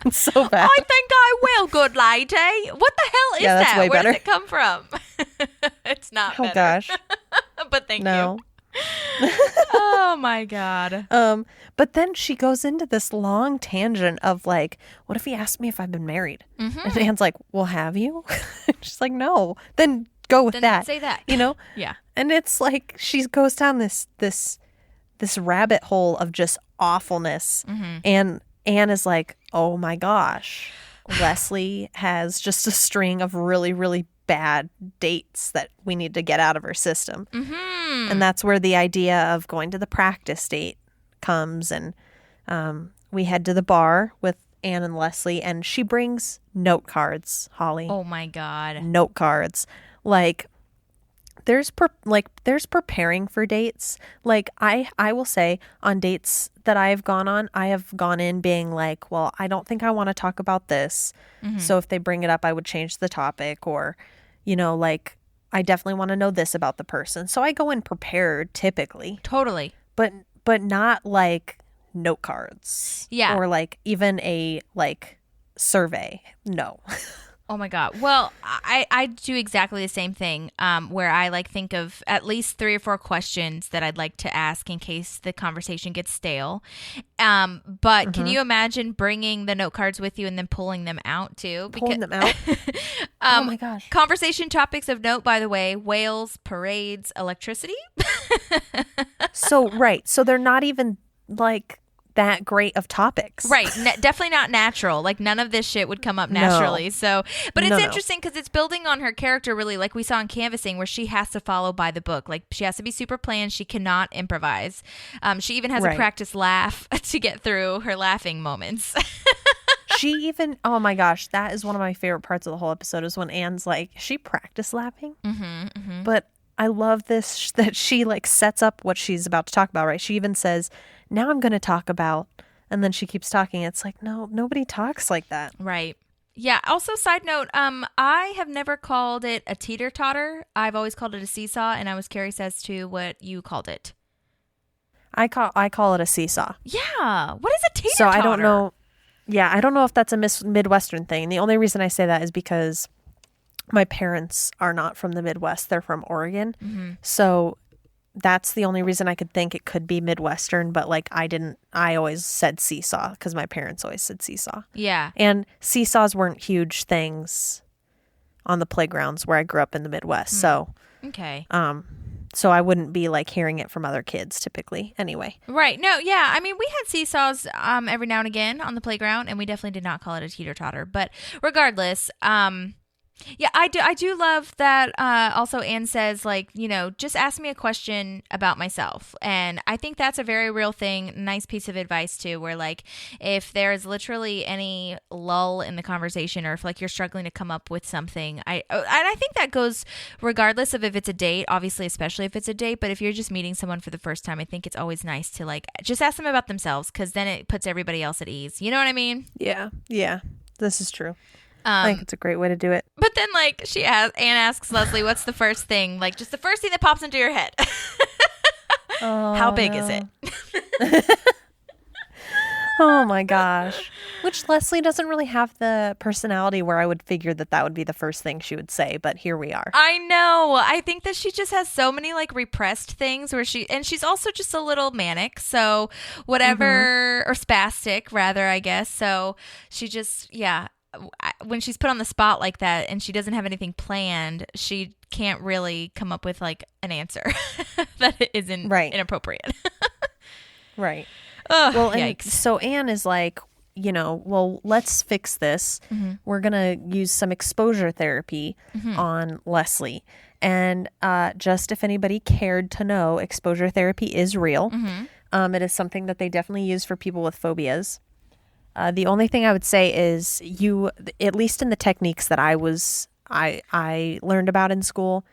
It's so bad. I think I will, good lady. What the hell is that's that? way Where better. does it come from? It's not. Oh better. gosh. But thank No. you. Oh my god. But then she goes into this long tangent of like, what if he asked me if I've been married? And Anne's like, well, have you? She's like, no. Then go with Then that. say that. Yeah. And it's like she goes down this rabbit hole of just awfulness. And Anne is like, oh my gosh, Leslie has just a string of really, really bad dates that we need to get out of her system. And that's where the idea of going to the practice date comes. And we head to the bar with Anne and Leslie, and she brings note cards, Holly. Oh my god. Note cards. Like there's preparing for dates. Like I will say on dates that I've gone on, I have gone in being like, well, I don't think I want to talk about this. So if they bring it up, I would change the topic, or like I definitely want to know this about the person. So I go in prepared typically. Totally. But not like note cards. Yeah. Or like even a like survey. No. Oh my god. Well, I do exactly the same thing, where I like think of at least 3 or 4 questions that I'd like to ask in case the conversation gets stale. But can you imagine bringing the note cards with you and then pulling them out too? Pulling them out? Oh my gosh. Conversation topics of note, by the way: whales, parades, electricity. So they're not even like that great of topics. Right. Definitely not natural. Like none of this shit would come up naturally. No. So, but it's No. interesting because it's building on her character really, like we saw in Canvassing, where she has to follow by the book. Like she has to be super planned. She cannot improvise. She even has a practice laugh to get through her laughing moments. Oh my gosh, that is one of my favorite parts of the whole episode is when Anne's like, she practiced laughing. But I love this that she like sets up what she's about to talk about, right? She even says, now I'm going to talk about, and then she keeps talking. It's like, no, nobody talks like that. Right. Yeah. Also, side note, I have never called it a teeter-totter. I've always called it a seesaw, and I was curious as to what you called it. I call it a seesaw. Yeah. What is a teeter-totter? So I don't know. Yeah, I don't know if that's a Midwestern thing. The only reason I say that is because my parents are not from the Midwest. They're from Oregon. Mm-hmm. So that's the only reason I could think it could be Midwestern. But like I always said seesaw because my parents always said seesaw. Yeah. And seesaws weren't huge things on the playgrounds where I grew up in the Midwest. So, Okay. so I wouldn't be like hearing it from other kids typically anyway. Right. No, yeah. I mean, we had seesaws every now and again on the playground, and we definitely did not call it a teeter-totter. But regardless, yeah, I do love that. Also, Anne says, like, you know, just ask me a question about myself. And I think that's a very real thing. Nice piece of advice, too, where, like, if there is literally any lull in the conversation or if, like, you're struggling to come up with something, and I think that goes regardless of if it's a date, obviously, especially if it's a date. But if you're just meeting someone for the first time, I think it's always nice to, like, just ask them about themselves because then it puts everybody else at ease. You know what I mean? Yeah. Yeah. This is true. I think it's a great way to do it. But then, like, Anne asks Leslie, what's the first thing? Like, just the first thing that pops into your head. How big is it? Oh, my gosh. Which Leslie doesn't really have the personality where I would figure that would be the first thing she would say. But here we are. I know. I think that she just has so many, like, repressed things where she's also just a little manic. So whatever, or spastic, rather, I guess. So she just, yeah. When she's put on the spot like that and she doesn't have anything planned, she can't really come up with like an answer that isn't inappropriate. Right. Ugh, well, yikes. So Anne is like, you know, well, let's fix this. Mm-hmm. We're going to use some exposure therapy on Leslie. And just if anybody cared to know, exposure therapy is real. Mm-hmm. It is something that they definitely use for people with phobias. The only thing I would say is at least in the techniques that I learned about in school,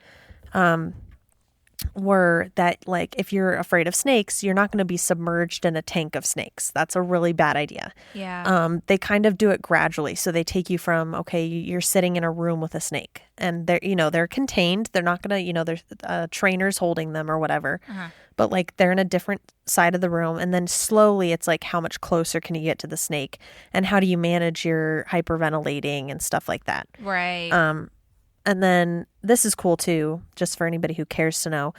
were that like if you're afraid of snakes, you're not going to be submerged in a tank of snakes. That's a really bad idea. Yeah. They kind of do it gradually. So they take you from, okay, you're sitting in a room with a snake and they're contained. They're not going to, there's trainers holding them or whatever. Uh-huh. But like they're in a different side of the room. And then slowly it's like, how much closer can you get to the snake? And how do you manage your hyperventilating and stuff like that? Right. And then this is cool too, just for anybody who cares to know.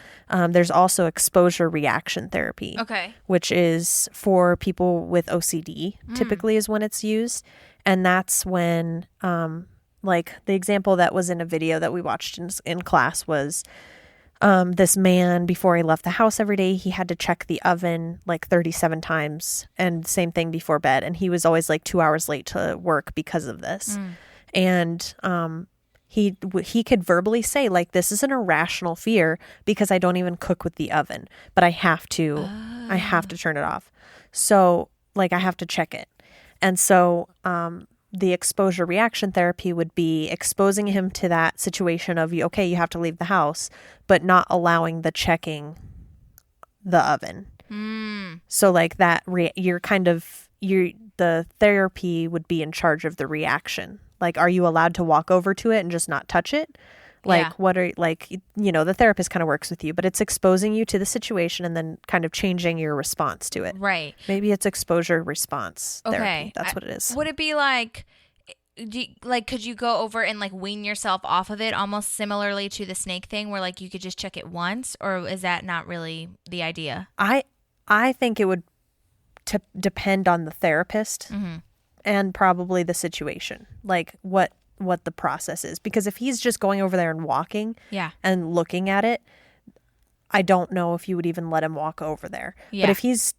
There's also exposure reaction therapy. Okay. Which is for people with OCD, typically is when it's used. And that's when, like the example that was in a video that we watched in class was this man, before he left the house every day, he had to check the oven like 37 times and same thing before bed. And he was always like 2 hours late to work because of this. And he could verbally say like, this is an irrational fear because I don't even cook with the oven, but I have to turn it off. So like I have to check it. And so, the exposure reaction therapy would be exposing him to that situation of, okay, you have to leave the house, but not allowing the checking the oven. So like that, the therapy would be in charge of the reaction. Like, are you allowed to walk over to it and just not touch it? Like, the therapist kind of works with you, but it's exposing you to the situation and then kind of changing your response to it. Right. Maybe it's exposure response therapy. Okay. That's what it is. Would it be like, could you go over and like wean yourself off of it almost similarly to the snake thing where like you could just check it once, or is that not really the idea? I think it would depend on the therapist and probably the situation, like what the process is. Because if he's just going over there and walking and looking at it, I don't know if you would even let him walk over there. But if he's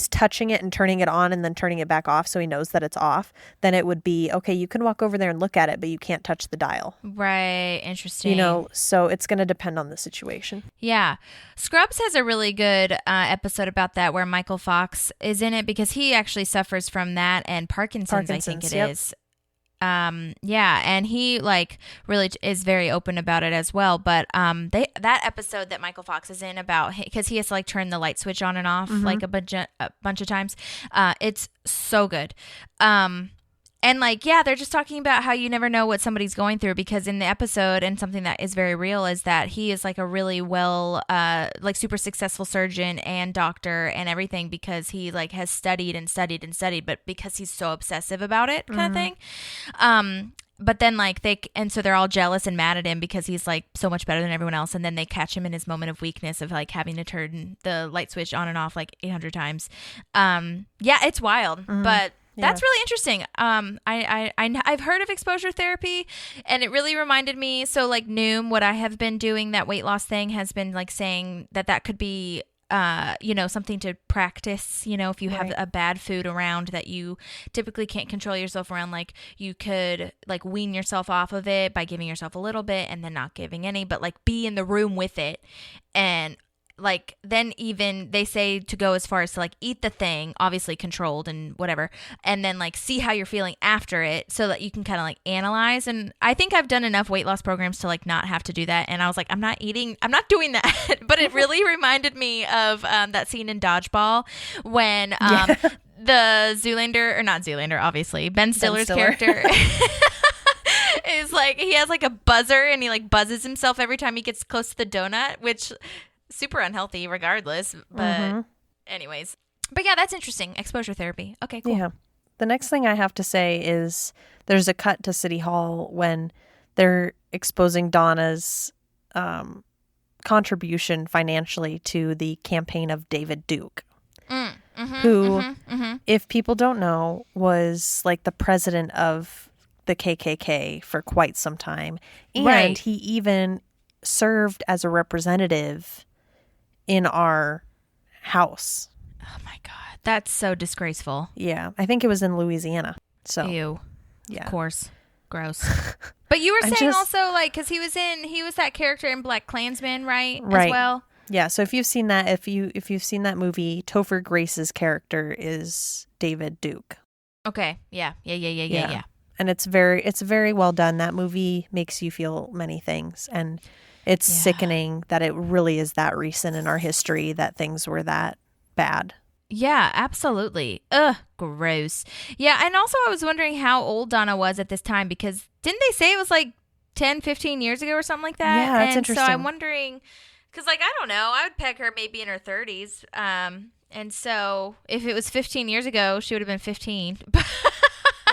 touching it and turning it on and then turning it back off so he knows that it's off, then it would be, okay, you can walk over there and look at it, but you can't touch the dial. Right. Interesting. So it's going to depend on the situation. Yeah. Scrubs has a really good episode about that where Michael Fox is in it because he actually suffers from that and Parkinson's I think it is. Yeah, and he like really is very open about it as well. But that episode that Michael Fox is in about, because he has to like turn the light switch on and off like a bunch of times. It's so good. And like, yeah, they're just talking about how you never know what somebody's going through, because in the episode, and something that is very real is that he is like a really like super successful surgeon and doctor and everything, because he like has studied and studied and studied, but because he's so obsessive about it kind of thing. But then like so they're all jealous and mad at him because he's like so much better than everyone else. And then they catch him in his moment of weakness of like having to turn the light switch on and off like 800 times. Yeah, it's wild, but that's really interesting. I've heard of exposure therapy, and it really reminded me. So like Noom, what I have been doing, that weight loss thing, has been like saying that could be, something to practice, if you have a bad food around that you typically can't control yourself around, like you could like wean yourself off of it by giving yourself a little bit and then not giving any, but like be in the room with it. And like then even they say to go as far as to like eat the thing, obviously controlled and whatever, and then like see how you're feeling after it, so that you can kind of like analyze. And I think I've done enough weight loss programs to like not have to do that. And I was like, I'm not doing that. But it really reminded me of that scene in Dodgeball when the Zoolander, or not Zoolander, obviously Ben Stiller's character is like, he has like a buzzer and he like buzzes himself every time he gets close to the donut, which super unhealthy regardless, but anyways. But yeah, that's interesting. Exposure therapy. Okay, cool. Yeah. The next thing I have to say is there's a cut to City Hall when they're exposing Donna's contribution financially to the campaign of David Duke, who, if people don't know, was like the president of the KKK for quite some time. And he even served as a representative in our house. Oh my God. That's so disgraceful. Yeah. I think it was in Louisiana. So, ew. Yeah. Of course. Gross. But you were saying also, like, because he was that character in Black Klansman, right? Right. As well. Yeah. So if you've seen that, if you've seen that movie, Topher Grace's character is David Duke. Okay. Yeah. And it's very well done. That movie makes you feel many things, and it's sickening that it really is that recent in our history that things were that bad. Yeah, absolutely. Ugh, gross. Yeah, and also I was wondering how old Donna was at this time, because didn't they say it was like 10, 15 years ago or something like that? Yeah, that's interesting. So I'm wondering, because like, I don't know, I would peg her maybe in her 30s. And so if it was 15 years ago, she would have been 15.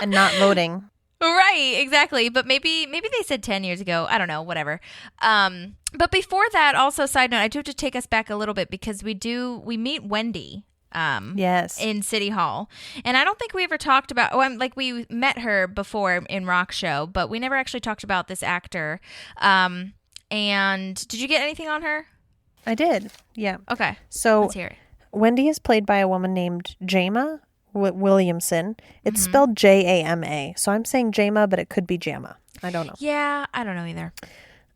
And not voting. Right, exactly. But maybe they said 10 years ago. I don't know, whatever. But before that, also, side note, I do have to take us back a little bit, because we meet Wendy in City Hall. And I don't think we ever talked about, we met her before in Rock Show, but we never actually talked about this actor. And did you get anything on her? I did. Yeah. Okay. So let's hear it. Wendy is played by a woman named Jama Williamson. It's spelled Jama. So I'm saying Jama, but it could be Jama. I don't know. Yeah, I don't know either.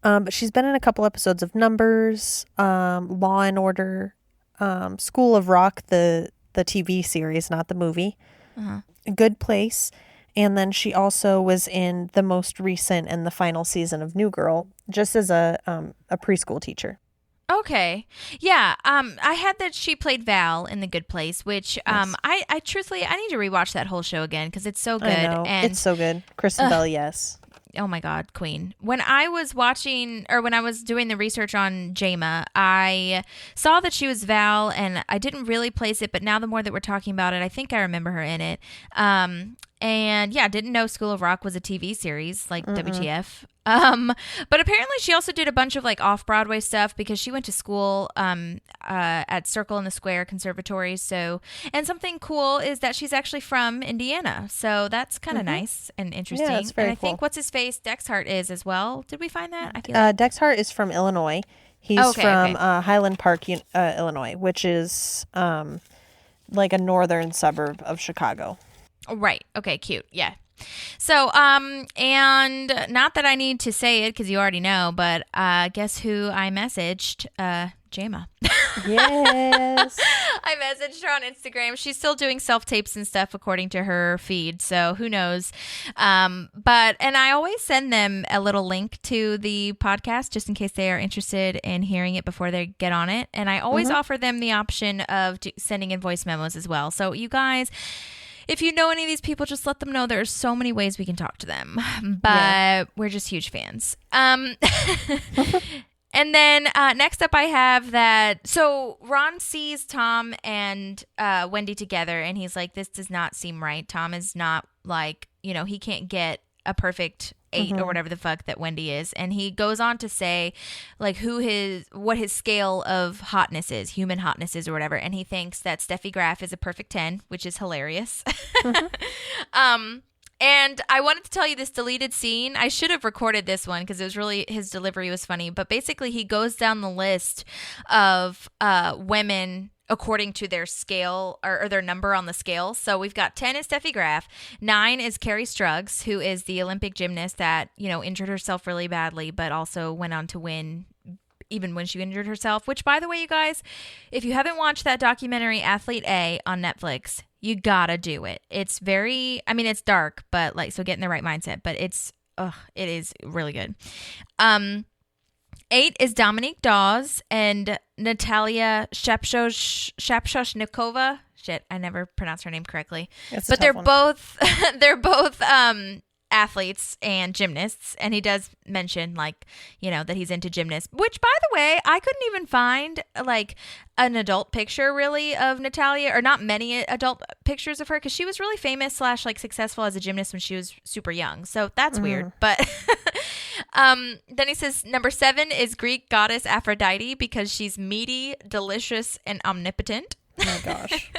But she's been in a couple episodes of Numbers, Law and Order, School of Rock, the TV series, not the movie, Good Place. And then she also was in the most recent and the final season of New Girl, just as a preschool teacher. Okay. Yeah. I had that she played Val in The Good Place, which I truthfully, I need to rewatch that whole show again, because it's so good. I know. And it's so good. Kristen Bell, yes. Oh my God, queen. When I was watching, or when I was doing the research on Jama, I saw that she was Val, and I didn't really place it, but now the more that we're talking about it, I think I remember her in it. And yeah, didn't know School of Rock was a TV series, like WTF. But apparently she also did a bunch of like off-Broadway stuff, because she went to school at Circle in the Square Conservatory. So, and something cool is that she's actually from Indiana. So that's kind of nice and interesting. Yeah, that's very and I think cool. what's his face, Dexhart, is as well. Did we find that? I feel like Dexhart is from Illinois. He's from Highland Park, Illinois, which is like a northern suburb of Chicago. Right. Okay, cute. Yeah. So, and not that I need to say it because you already know, but guess who I messaged? Jama. Yes. I messaged her on Instagram. She's still doing self-tapes and stuff according to her feed, so who knows. And I always send them a little link to the podcast just in case they are interested in hearing it before they get on it. And I always offer them the option of sending in voice memos as well. So you guys, if you know any of these people, just let them know there's so many ways we can talk to them. But we're just huge fans. And then next up I have that. So Ron sees Tom and Wendy together and he's like, this does not seem right. Tom is not like, he can't get a perfect 8 or whatever the fuck that Wendy is. And he goes on to say like what his scale of hotness is, human hotness is or whatever. And he thinks that Steffi Graf is a perfect 10, which is hilarious. And I wanted to tell you this deleted scene. I should have recorded this one because it was really, his delivery was funny. But basically he goes down the list of women according to their scale or their number on the scale. So we've got 10 is Steffi Graf. 9 is Carrie Struggs, who is the Olympic gymnast that, injured herself really badly, but also went on to win even when she injured herself, which, by the way, you guys, if you haven't watched that documentary Athlete A on Netflix, you gotta do it. It's it's dark, but so get in the right mindset, but it is really good. 8 is Dominique Dawes and Natalia Shapshosnikova. Shit, I never pronounced her name correctly. But they're both athletes and gymnasts, and he does mention that he's into gymnasts, which, by the way, I couldn't even find an adult picture really of Natalia, or not many adult pictures of her, because she was really famous / successful as a gymnast when she was super young, so that's weird. But then he says number 7 is Greek goddess Aphrodite because she's meaty, delicious, and omnipotent. Oh my gosh.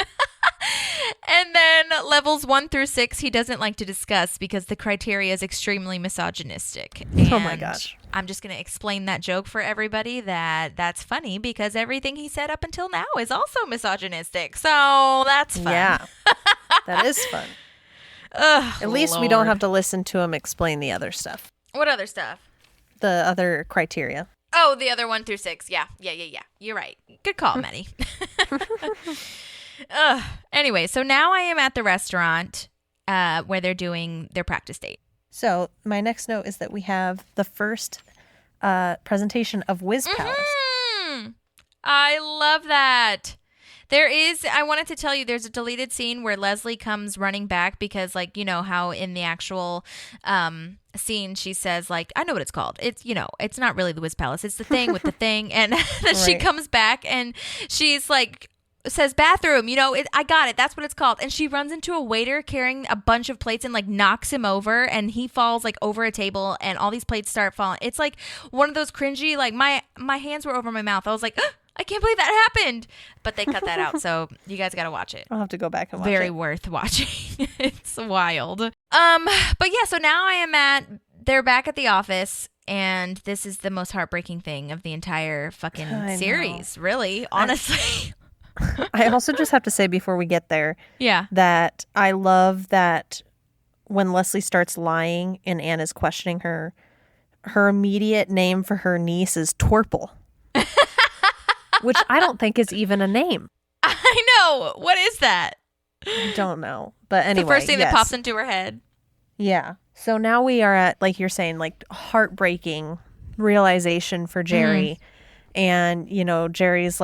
And then levels 1 through 6 he doesn't like to discuss because the criteria is extremely misogynistic. And oh my gosh. I'm just going to explain that joke for everybody that's funny because everything he said up until now is also misogynistic. So that's fun. Yeah. That is fun. At least we don't have to listen to him explain the other stuff. What other stuff? The other criteria. Oh, the other 1 through 6. Yeah. You're right. Good call, Madi. Anyway, so now I am at the restaurant where they're doing their practice date. So my next note is that we have the first presentation of Whiz Pals. I love that. I wanted to tell you, there's a deleted scene where Leslie comes running back because, how in the actual scene she says, I know what it's called. It's, it's not really the Whiz Palace. It's the thing with the thing. And then she comes back and she's says bathroom, I got it. That's what it's called. And she runs into a waiter carrying a bunch of plates and knocks him over, and he falls over a table and all these plates start falling. It's one of those cringy, my hands were over my mouth. I was like, I can't believe that happened. But they cut that out. So you guys got to watch it. I'll have to go back and watch it. Very worth watching. It's wild. But yeah, so now they're back at the office. And this is the most heartbreaking thing of the entire fucking series, really, honestly. I also just have to say before we get there, that I love that when Leslie starts lying and Anne is questioning her immediate name for her niece is Torple, which I don't think is even a name. I know. What is that? I don't know. But anyway, the first thing that pops into her head. Yeah. So now we are at, you're saying, heartbreaking realization for Jerry. And, Jerry's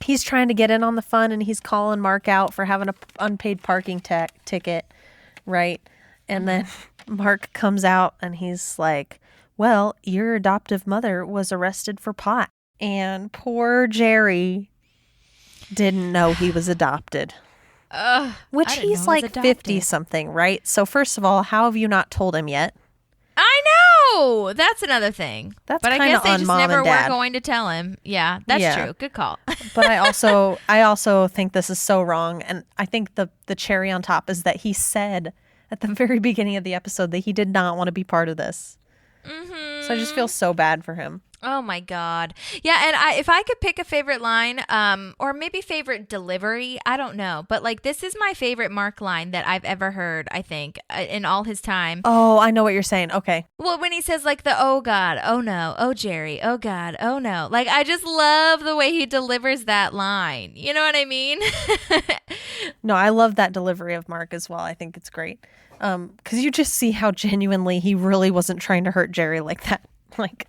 he's trying to get in on the fun, and he's calling Mark out for having an unpaid parking ticket, right? And then Mark comes out, and he's like, well, your adoptive mother was arrested for pot. And poor Jerry didn't know he was adopted. Which he's 50-something, right? So first of all, how have you not told him yet? I know. That's another thing. But I guess they just never were going to tell him. Yeah, that's true. Good call. But I also think this is so wrong. And I think the cherry on top is that he said at the very beginning of the episode that he did not want to be part of this. So I just feel so bad for him. Oh my God. Yeah, and if I could pick a favorite line, or maybe favorite delivery, I don't know. But like this is my favorite Mark line that I've ever heard, I think, in all his time. Oh, I know what you're saying. Okay. Well, when he says like the oh God, oh no, oh Jerry, oh God, oh no. Like I just love the way he delivers that line. You know what I mean? No, I love that delivery of Mark as well. I think it's great. Because you just see how genuinely he really wasn't trying to hurt Jerry like that. Like,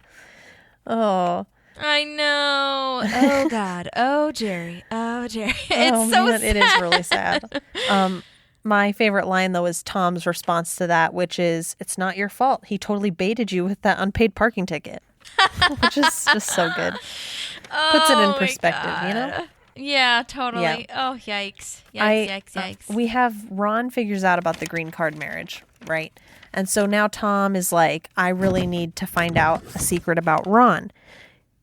oh. I know. Oh God. Oh Jerry. Oh Jerry. It's Oh, so man, sad. it is really sad. My favorite line, though, is Tom's response to that, which is, "It's not your fault. He totally baited you with that unpaid parking ticket." Which is just so good. Puts it in my perspective, you know? God. Yeah, totally. Yeah. Oh, yikes. Yikes. We have Ron figures out about the green card marriage, right? And so now Tom is like, I really need to find out a secret about Ron.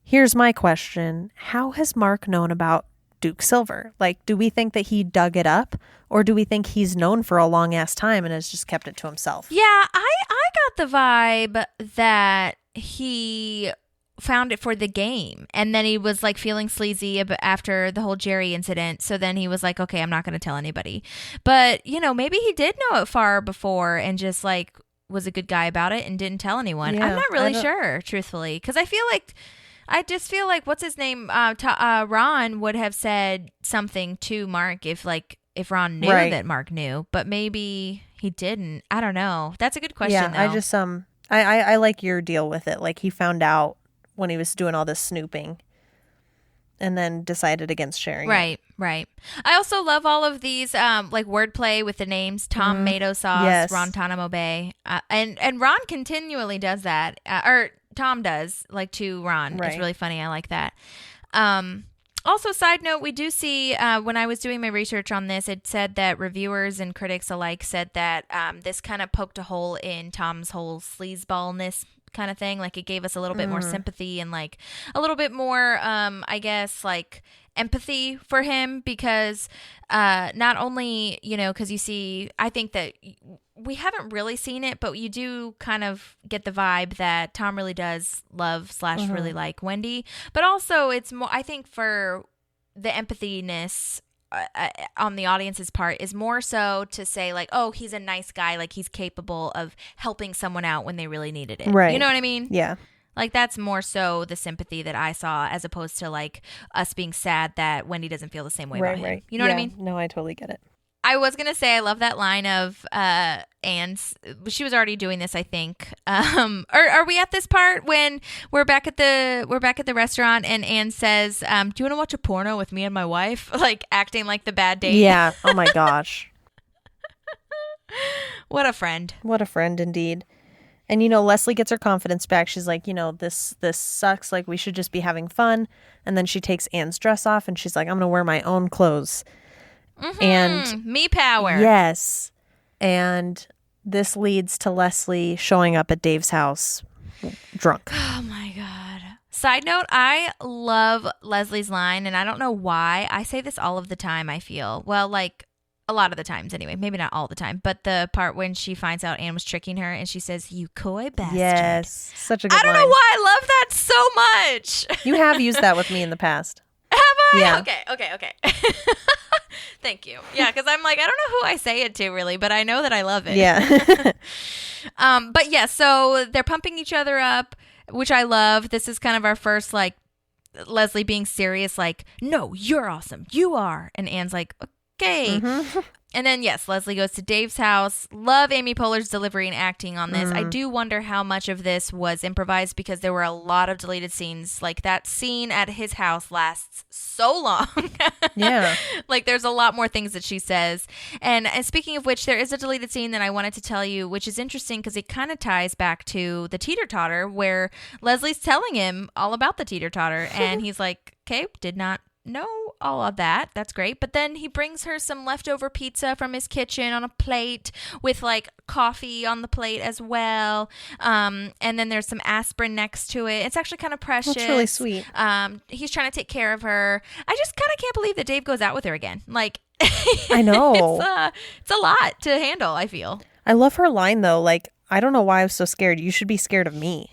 Here's my question. How has Mark known about Duke Silver? Like, do we think that he dug it up, or do we think he's known for a long ass time and has just kept it to himself? Yeah, I got the vibe that he found it for the game, and then he was like feeling sleazy after the whole Jerry incident, so then he was like, okay, I'm not going to tell anybody. But you know, maybe he did know it far before and just like was a good guy about it and didn't tell anyone. Yeah, I'm not really sure, truthfully, because I just feel like what's his name, Ron would have said something to Mark if Ron knew Right. that Mark knew, but maybe he didn't. I don't know. That's a good question. Yeah, though. I just I like your deal with it. Like, he found out when he was doing all this snooping and then decided against sharing it. Right. I also love all of these like wordplay with the names Tom Mato Sauce, Yes. Ron Tanamo Bay, and Ron continually does that, or Tom does, like, to Ron. Right. It's really funny. I like that. Also, side note, we do see when I was doing my research on this, it said that reviewers and critics alike said that this kind of poked a hole in Tom's whole sleazeballness kind of thing. Like, it gave us a little bit more sympathy and like a little bit more, I guess, like empathy for him, because not only, you know, because you see, I think that we haven't really seen it, but you do kind of get the vibe that Tom really does love / really like Wendy. But also it's more, I think, for the empathyness on the audience's part is more so to say like, oh, he's a nice guy. Like, he's capable of helping someone out when they really needed it. Right. You know what I mean? Yeah. Like, that's more so the sympathy that I saw, as opposed to like us being sad that Wendy doesn't feel the same way about him. Right. You know what I Yeah. mean? No, I totally get it. I was gonna say I love that line of Anne's. She was already doing this, I think. Are we at this part when we're back at the restaurant and Anne says, "Do you want to watch a porno with me and my wife?" Like, acting like the bad date. Yeah. Oh my gosh. What a friend. What a friend indeed. And, you know, Leslie gets her confidence back. She's like, you know, this sucks. Like, we should just be having fun. And then she takes Anne's dress off and she's like, I'm going to wear my own clothes. And Me power. yes. And this leads to Leslie showing up at Dave's house drunk. Oh my God. Side note, I love Leslie's line, and I don't know why. I say this all of the time, I feel. Well, like, a lot of the times anyway. Maybe not all the time. But the part when she finds out Anne was tricking her and she says, "You coy bastard." Yes. Such a good I don't line. know why I love that so much. You have used that with me in the past. Have I? Yeah. Okay. Thank you. Yeah, because I'm like, I don't know who I say it to really, but I know that I love it. Yeah. But yeah, so they're pumping each other up, which I love. This is kind of our first, like, Leslie being serious, like, "No, you're awesome. You are." And Anne's like, okay. And then, yes, Leslie goes to Dave's house. Love Amy Poehler's delivery and acting on this. I do wonder how much of this was improvised, because there were a lot of deleted scenes. Like, that scene at his house lasts so long. Yeah. Like, there's a lot more things that she says. And speaking of which, there is a deleted scene that I wanted to tell you, which is interesting because it kind of ties back to the teeter-totter, where Leslie's telling him all about the teeter-totter. And he's like, okay, did not know all of that. That's great. But then he brings her some leftover pizza from his kitchen on a plate with like coffee on the plate as well. And then there's some aspirin next to it. It's actually kind of precious. That's really sweet. He's trying to take care of her. I just kind of can't believe that Dave goes out with her again. Like, I know. it's a lot to handle, I feel. I love her line though. Like, I don't know why I was so scared. You should be scared of me.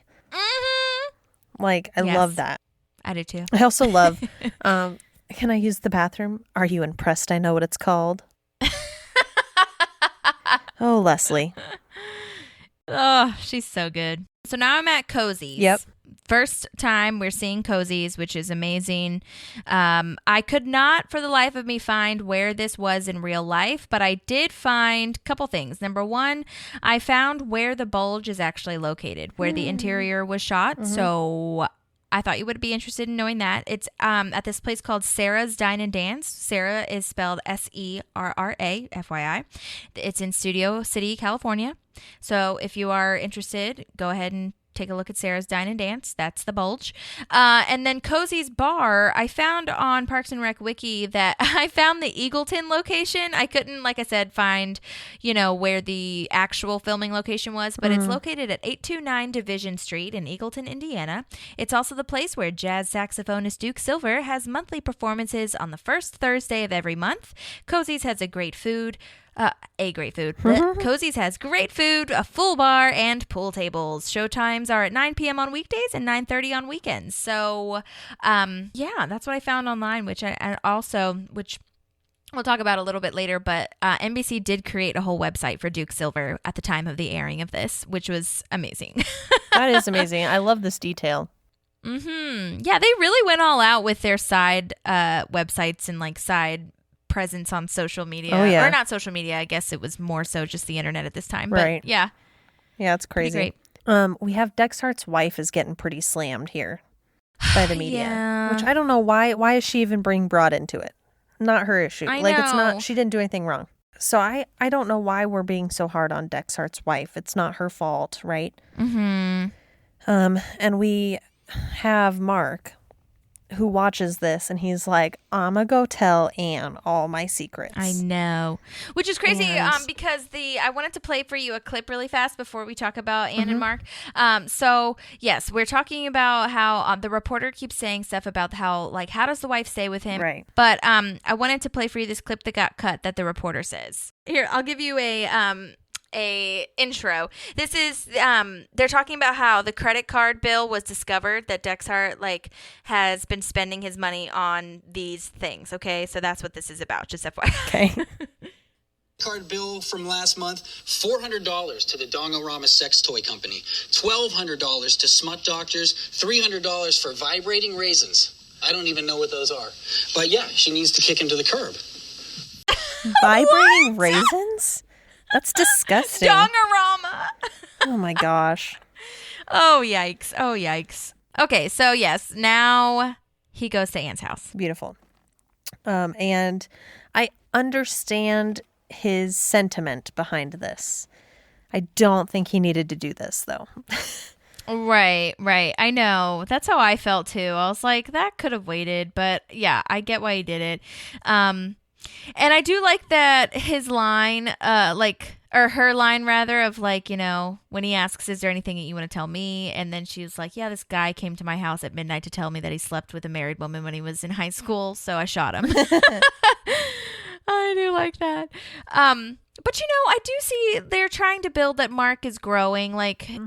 Like, I Yes. love that. I do too. I also love, can I use the bathroom? Are you impressed? I know what it's called. Oh, Leslie. Oh, she's so good. So now I'm at Cozy's. Yep. First time we're seeing Cozy's, which is amazing. I could not for the life of me find where this was in real life, but I did find a couple things. Number one, I found where the bulge is actually located, where the interior was shot. So I thought you would be interested in knowing that. It's at this place called Sarah's Dine and Dance. Sarah is spelled Serra, FYI. It's in Studio City, California. So if you are interested, go ahead and take a look at Sarah's Dine and Dance. That's the bulge. And then Cozy's Bar, I found on Parks and Rec Wiki that I found the Eagleton location. I couldn't, like I said, find, where the actual filming location was, but it's located at 829 Division Street in Eagleton, Indiana. It's also the place where jazz saxophonist Duke Silver has monthly performances on the first Thursday of every month. Cozy's has great food. Cozy's has great food, a full bar, and pool tables. Show times are at 9 p.m. on weekdays and 9:30 on weekends. So, that's what I found online, which which we'll talk about a little bit later. But NBC did create a whole website for Duke Silver at the time of the airing of this, which was amazing. That is amazing. I love this detail. Yeah, they really went all out with their side websites and side presence on social media. Oh, yeah. Or not social media, I guess it was more so just the internet at this time. But Right. yeah. Yeah, it's crazy. We have Dexhart's wife is getting pretty slammed here by the media. Yeah. Which I don't know why is she even being brought into it? Not her issue. I It's know. not, she didn't do anything wrong. So I don't know why we're being so hard on Dexhart's wife. It's not her fault, right? Mm-hmm. And we have Mark, who watches this, and he's like, I'm gonna go tell Anne all my secrets. I know. Which is crazy And- because I wanted to play for you a clip really fast before we talk about Anne and Mark. So, yes, we're talking about how the reporter keeps saying stuff about how does the wife stay with him? Right. But I wanted to play for you this clip that got cut that the reporter says. Here, I'll give you a intro. This is they're talking about how the credit card bill was discovered that Dexhart has been spending his money on these things. Okay, so that's what this is about. Just FYI. Okay. Card bill from last month, $400 to the Dongorama Sex Toy Company, $1,200 to Smut Doctors, $300 for vibrating raisins. I don't even know what those are. But yeah, she needs to kick him to the curb. Vibrating raisins? That's disgusting. Dongorama. Oh my gosh. Oh yikes. Oh yikes. Okay, so yes, now he goes to Anne's house. Beautiful. And I understand his sentiment behind this. I don't think he needed to do this, though. Right. I know. That's how I felt too. I was like, that could have waited, but yeah, I get why he did it. And I do like that his line, or her line rather, of when he asks, is there anything that you want to tell me? And then she's like, yeah, this guy came to my house at midnight to tell me that he slept with a married woman when he was in high school, so I shot him. I do like that. But I do see they're trying to build that Mark is growing.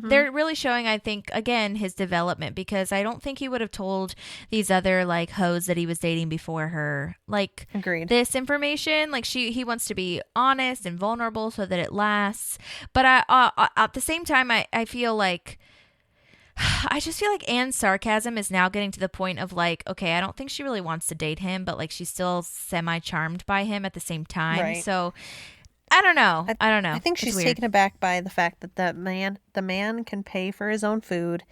They're really showing, I think, again, his development, because I don't think he would have told these other hoes that he was dating before her Agreed. this information. He wants to be honest and vulnerable so that it lasts. But at the same time, I feel I just feel like Anne's sarcasm is now getting to the point of okay, I don't think she really wants to date him, but she's still semi-charmed by him at the same time. Right. So I don't know. I don't know. I think It's she's weird. taken aback by the fact that the man can pay for his own food.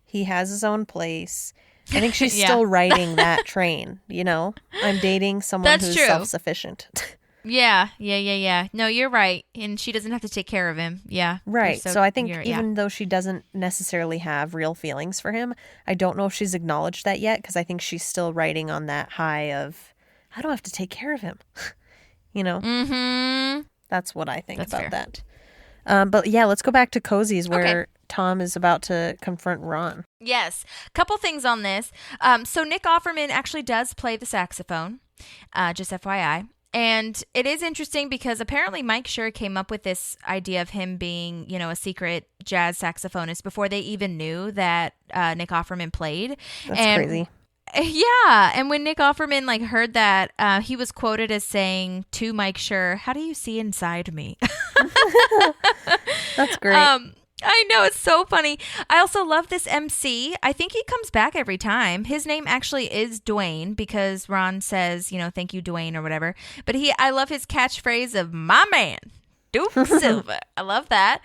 He has his own place. I think she's Yeah. still riding that train, I'm dating someone That's who's true. self-sufficient. Yeah. No, you're right. And she doesn't have to take care of him. Yeah. Right. So I think yeah. even though she doesn't necessarily have real feelings for him, I don't know if she's acknowledged that yet, because I think she's still riding on that high of, I don't have to take care of him. Mm-hmm. That's what I think That's about fair. that. But yeah, let's go back to Cozy's where Okay. Tom is about to confront Ron. Yes. Couple things on this. So Nick Offerman actually does play the saxophone, just FYI. And it is interesting because apparently Mike Schur came up with this idea of him being, you know, a secret jazz saxophonist before they even knew that Nick Offerman played. That's crazy. Yeah. And when Nick Offerman like heard that, he was quoted as saying to Mike Schur, "How do you see inside me?" That's great. I know, it's so funny. I also love this MC. I think he comes back every time. His name actually is Dwayne because Ron says, you know, thank you, Dwayne, or whatever. But I love his catchphrase of "my man, Duke Silver." I love that.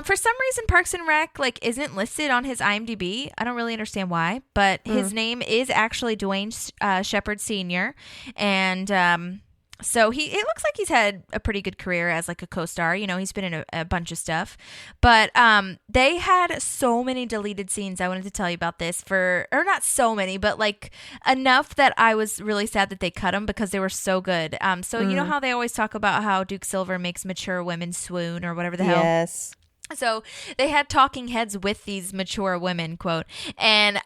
For some reason, Parks and Rec like isn't listed on his IMDb. I don't really understand why, but his name is actually Dwayne Shepard Sr. And so it looks like he's had a pretty good career as like a co-star. You know, he's been in a bunch of stuff. But they had so many deleted scenes. I wanted to tell you about this or not so many, but like enough that I was really sad that they cut them because they were so good. So you know how they always talk about how Duke Silver makes mature women swoon or whatever the hell? Yes. So they had talking heads with these mature women, quote, and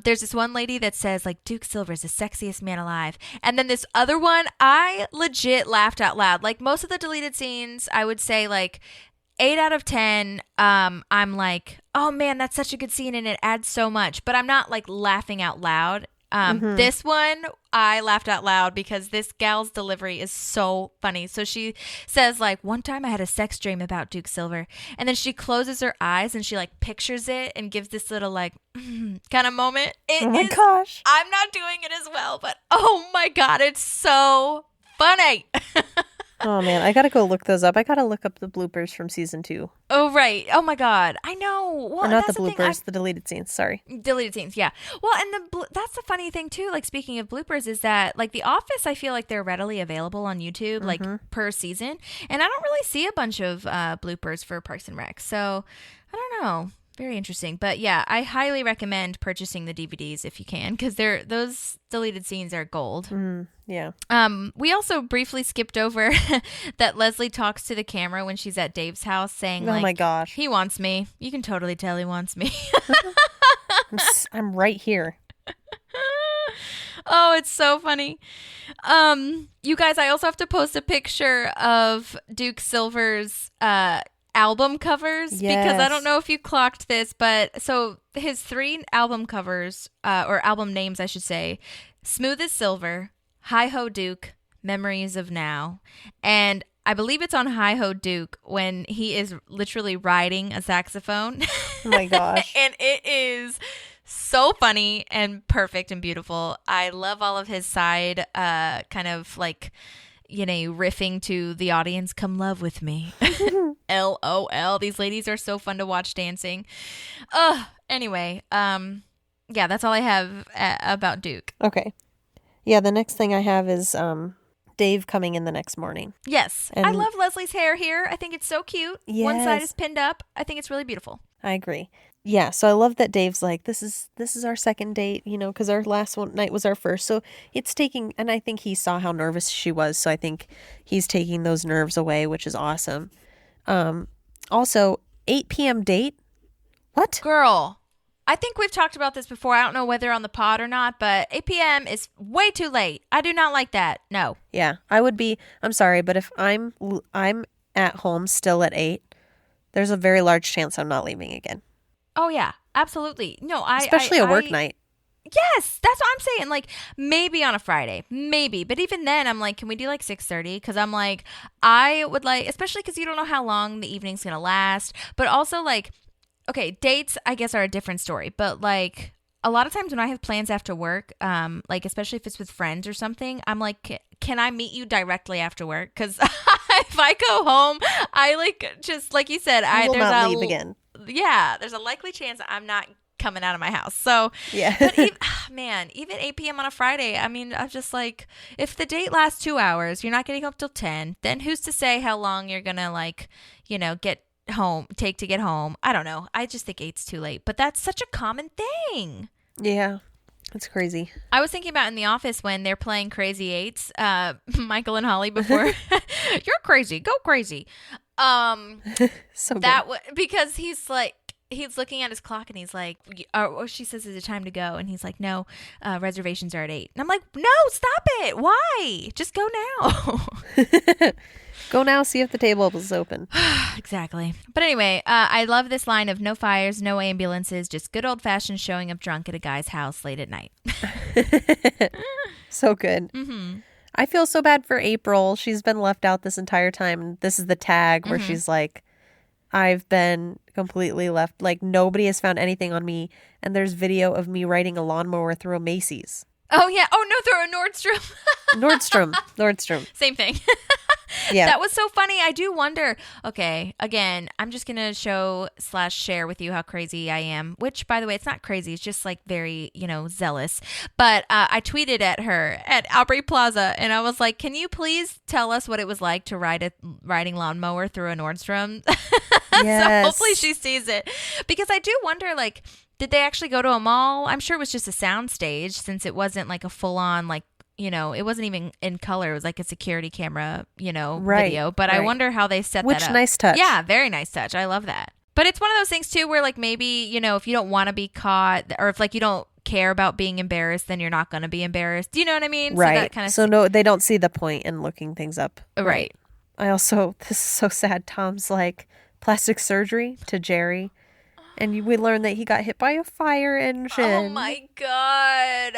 there's this one lady that says like Duke Silver's the sexiest man alive, and then this other one, I legit laughed out loud. Like most of the deleted scenes, I would say like 8 out of 10. I'm like, oh man, that's such a good scene and it adds so much, but I'm not like laughing out loud. This one, I laughed out loud because this gal's delivery is so funny. So she says like, one time I had a sex dream about Duke Silver, and then she closes her eyes and she like pictures it and gives this little like kind of moment. Oh my gosh. I'm not doing it as well, but oh my God, it's so funny. Oh man, I gotta go look those up. I gotta look up the bloopers from season 2. Oh right. Oh my God. I know. Well, Or not the that's thing. bloopers, the deleted scenes. Sorry. Deleted scenes, yeah. Well, and that's the funny thing too. Like speaking of bloopers, is that like The Office, I feel like they're readily available on YouTube, like per season, and I don't really see a bunch of bloopers for Parks and Rec. So I don't know. Very interesting. But yeah, I highly recommend purchasing the DVDs if you can, because those deleted scenes are gold. Yeah. We also briefly skipped over that Leslie talks to the camera when she's at Dave's house saying, Oh like, my gosh. he wants me. You can totally tell he wants me. I'm right here. Oh, it's so funny. You guys, I also have to post a picture of Duke Silver's album covers because I don't know if you clocked this, but so his 3 album covers or album names, I should say, Smooth as Silver, Hi Ho Duke, Memories of Now, and I believe it's on Hi Ho Duke when he is literally riding a saxophone. Oh my gosh. And it is so funny and perfect and beautiful. I love all of his side kind of like, you know, riffing to the audience, come love with me. LOL. These ladies are so fun to watch dancing. Anyway, yeah, that's all I have about Duke. Okay. Yeah, the next thing I have is Dave coming in the next morning. Yes. And I love Leslie's hair here. I think it's so cute. Yes. One side is pinned up. I think it's really beautiful. I agree. Yeah, so I love that Dave's like, this is our second date, you know, because our last night was our first. So it's taking, and I think he saw how nervous she was. So I think he's taking those nerves away, which is awesome. Also, 8 p.m. date? What? Girl, I think we've talked about this before. I don't know whether on the pod or not, but 8 p.m. is way too late. I do not like that. No. Yeah, I'm sorry, but if I'm at home still at 8, there's a very large chance I'm not leaving again. Oh, yeah, absolutely. No, especially a work night. Yes, that's what I'm saying. Like, maybe on a Friday, maybe. But even then, I'm like, can we do like 6:30? Because I'm like, I would like, especially because you don't know how long the evening's going to last. But also like, okay, dates, I guess, are a different story. But like, a lot of times when I have plans after work, like, especially if it's with friends or something, I'm like, can I meet you directly after work? Because if I go home, I like, just like you said, I will not leave again. Yeah, there's a likely chance I'm not coming out of my house. So, yeah. But even 8 p.m. on a Friday, I mean, I'm just like, if the date lasts 2 hours, you're not getting home till 10, then who's to say how long you're going to like, you know, take to get home? I don't know. I just think 8's too late, but that's such a common thing. Yeah. It's crazy. I was thinking about in The Office when they're playing Crazy Eights, Michael and Holly before. You're crazy. Go crazy. So that because he's looking at his clock and he's like, or she says, is it time to go? And he's like, no, reservations are at 8. And I'm like, no, stop it. Why? Just go now. Go now, see if the table is open. Exactly. But anyway, I love this line of no fires, no ambulances, just good old-fashioned showing up drunk at a guy's house late at night. So good. Mm-hmm. I feel so bad for April. She's been left out this entire time. This is the tag where she's like, I've been completely left. Like, nobody has found anything on me. And there's video of me riding a lawnmower through a Macy's. Oh, yeah. Oh, no, through a Nordstrom. Nordstrom. Same thing. Yeah. That was so funny. I do wonder. Okay, again, I'm just going to show/share with you how crazy I am, which, by the way, it's not crazy. It's just like very, zealous. But I tweeted at her at Albury Plaza, and I was like, can you please tell us what it was like to ride a riding lawnmower through a Nordstrom? Yes. So hopefully she sees it. Because I do wonder, like, did they actually go to a mall? I'm sure it was just a sound stage, since it wasn't like a full-on, like, it wasn't even in color. It was like a security camera, video. But I wonder how they set that up. Which nice touch. Yeah, very nice touch. I love that. But it's one of those things, too, where like maybe, if you don't want to be caught, or if like you don't care about being embarrassed, then you're not going to be embarrassed. Do you know what I mean? Right. So, that kind of no, they don't see the point in looking things up. Right. This is so sad. Tom's like, plastic surgery to Jerry. And we learned that he got hit by a fire engine. Oh my God.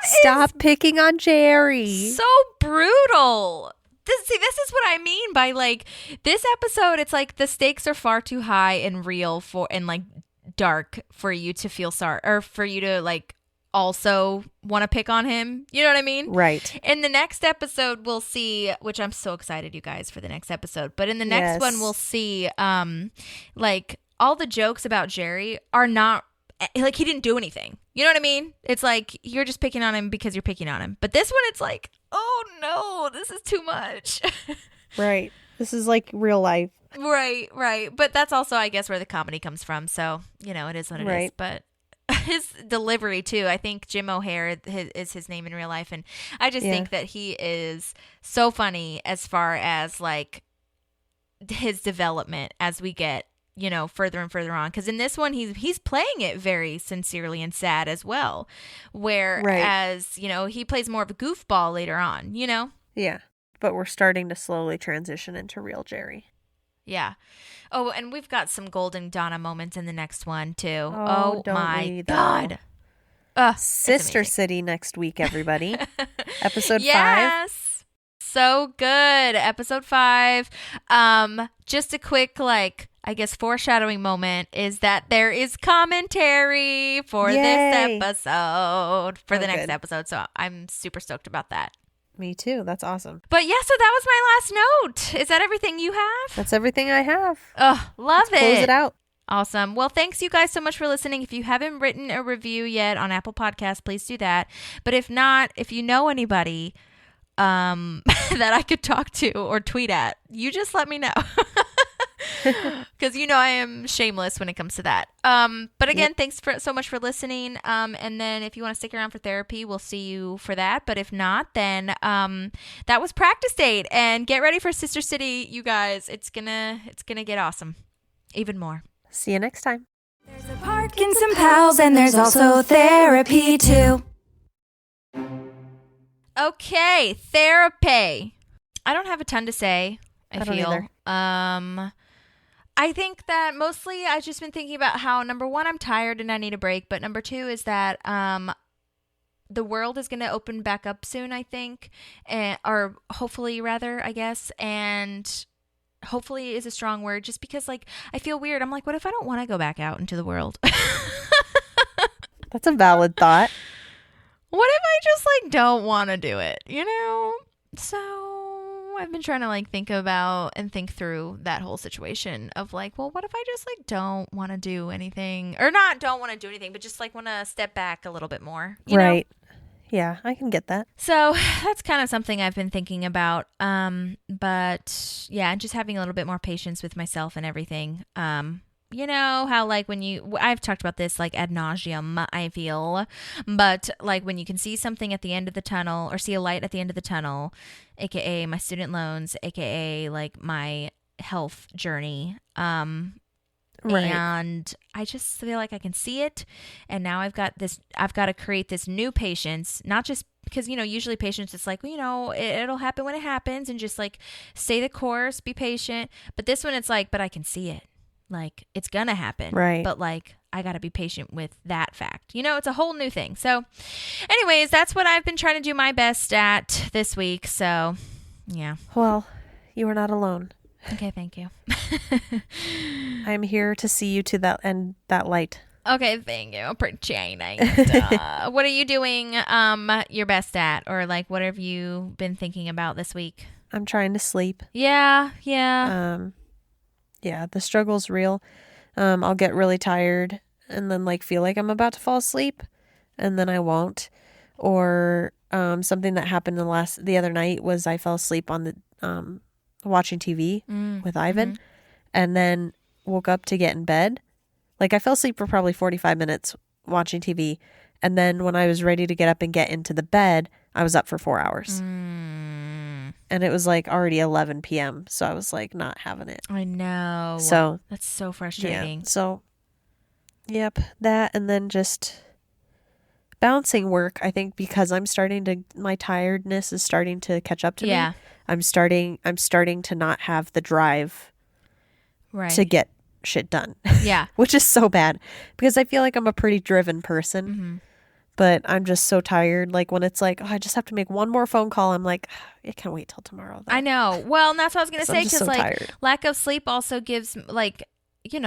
Stop picking on Jerry. So brutal. This is what I mean by like this episode. It's like the stakes are far too high and real and like dark for you to feel sorry, or for you to like also want to pick on him. You know what I mean? Right. In the next episode, we'll see, which I'm so excited, you guys, for the next episode. But in the next one, we'll see like all the jokes about Jerry are not like he didn't do anything. You know what I mean? It's like you're just picking on him because you're picking on him. But this one, it's like, oh no, this is too much. Right. This is like real life. Right. But that's also, I guess, where the comedy comes from. So, it is what it is. But his delivery, too. I think Jim O'Hare is his name in real life. And I just think that he is so funny as far as like his development as we get further and further on, because in this one he's playing it very sincerely and sad as well, whereas he plays more of a goofball later on. Yeah, but we're starting to slowly transition into real Jerry. Yeah. Oh, and we've got some golden Donna moments in the next one too. Oh my God. Sister City next week, everybody. Episode 5. Yes. So good. Episode 5. Just a quick I guess foreshadowing moment is that there is commentary for this episode, for the next episode. So I'm super stoked about that. Me too. That's awesome. But yeah, so that was my last note. Is that everything you have? That's everything I have. Oh, love it. Close it out. Awesome. Well, thanks you guys so much for listening. If you haven't written a review yet on Apple Podcasts, please do that. But if not, if you know anybody that I could talk to or tweet at, you just let me know. Because I am shameless when it comes to that. But again, thanks so much for listening. And then if you want to stick around for therapy, we'll see you for that. But if not, then that was practice date. And get ready for Sister City, you guys. It's gonna get awesome, even more. See you next time. There's a park and some pals, and there's also therapy too. Okay, therapy. I don't have a ton to say. I feel. Either. I think that mostly I've just been thinking about how, number one, I'm tired and I need a break. But number two is that the world is going to open back up soon, I think. Or hopefully, rather, I guess. And hopefully is a strong word, just because, I feel weird. I'm like, what if I don't want to go back out into the world? That's a valid thought. What if I just, don't want to do it, So I've been trying to think about and think through that whole situation of well, what if I just don't want to do anything, or not don't want to do anything, but just want to step back a little bit more, you know? Yeah, I can get that. So that's kind of something I've been thinking about. But yeah, just having a little bit more patience with myself and everything. You know how I've talked about this ad nauseum, I feel, but when you can see something at the end of the tunnel, or see a light at the end of the tunnel, aka my student loans, aka my health journey, Right. And I just feel like I can see it. And now I've got to create this new patience, not just because, usually patience is like, well, it'll happen when it happens, and just like stay the course, be patient. But this one, it's like, but I can see it. Like, it's going to happen. Right. But like, I got to be patient with that fact. It's a whole new thing. So anyways, that's what I've been trying to do my best at this week. So yeah. Well, you are not alone. Okay. Thank you. I'm here to see you to that light. Okay. Thank you. Appreciate what are you doing your best at? Or like, what have you been thinking about this week? I'm trying to sleep. Yeah. Yeah, the struggle's real. I'll get really tired and then like feel like I'm about to fall asleep, and then I won't. Or something that happened the other night was I fell asleep on the watching TV with Ivan, and then woke up to get in bed. Like, I fell asleep for probably 45 minutes watching TV, and then when I was ready to get up and get into the bed, I was up for 4 hours. And it was like already 11 p.m. So I was like not having it. I know. So that's so frustrating. Yeah. So, yep, that, and then just balancing work. I think because my tiredness is starting to catch up to me. I'm starting to not have the drive to get shit done. Yeah. Which is so bad because I feel like I'm a pretty driven person. But I'm just so tired. Like, when it's like, I just have to make one more phone call, I'm like, it can't wait till tomorrow. I know. Well, and that's what I was going to say, because like tired. Lack of sleep also gives like,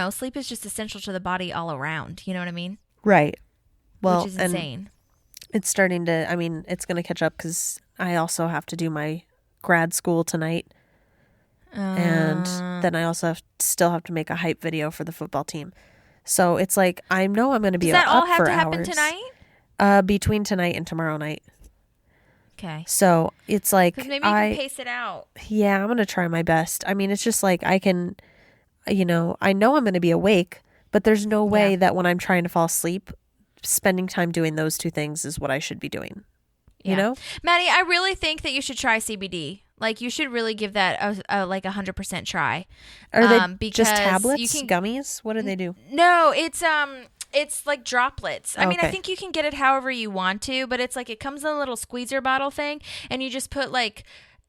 sleep is just essential to the body all around. You know what I mean? Right. Well, which is insane. It's starting to, it's going to catch up because I also have to do my grad school tonight. And then I also still have to make a hype video for the football team. So it's like, I know I'm going to be up for hours. Does that all have to happen tonight? Between tonight and tomorrow night. Okay. So it's like, because maybe you can pace it out. Yeah, I'm going to try my best. It's just like I can, I know I'm going to be awake, but there's no way that when I'm trying to fall asleep, spending time doing those two things is what I should be doing. You know? Maddie, I really think that you should try CBD. Like, you should really give that a 100% try. Are they just tablets, gummies? What do they do? No, it's like droplets. I mean, Okay. I think you can get it however you want to, but it's like it comes in a little squeezer bottle thing, and you just put like,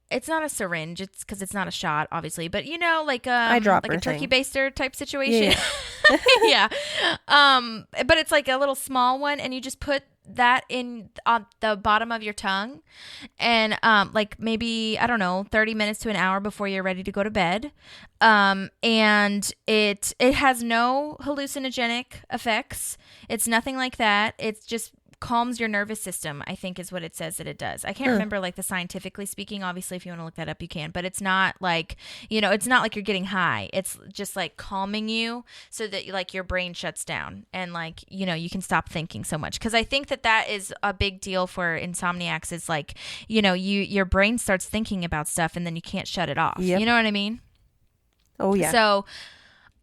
it's not a syringe, it's because it's not a shot, obviously, but like a turkey baster type situation. Yeah. But it's like a little small one, and you just put that in on the bottom of your tongue, and like maybe, I don't know, 30 minutes to an hour before you're ready to go to bed. And it has no hallucinogenic effects. It's nothing like that. It's just calms your nervous system, I think is what it says that it does. I can't remember like the scientifically speaking. Obviously, if you want to look that up, you can. But it's not like, it's not like you're getting high. It's just like calming you so that like your brain shuts down and like, you can stop thinking so much. Because I think that is a big deal for insomniacs, is like, your brain starts thinking about stuff and then you can't shut it off. Yep. You know what I mean? Oh, yeah. So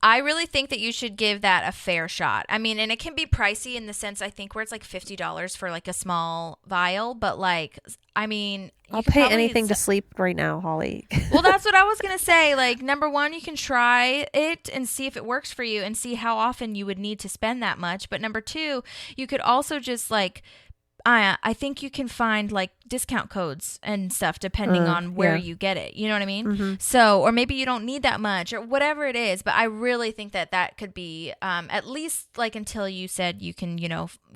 I really think that you should give that a fair shot. I mean, and it can be pricey in the sense, I think, where it's like $50 for like a small vial, but like, I mean, I'll pay anything to sleep right now, Holly. Well, that's what I was going to say. Like, number one, you can try it and see if it works for you and see how often you would need to spend that much. But number two, you could also just like, I think you can find like discount codes and stuff depending on where you get it. You know what I mean? Mm-hmm. So, or maybe you don't need that much or whatever it is. But I really think that could be at least like until you said you can,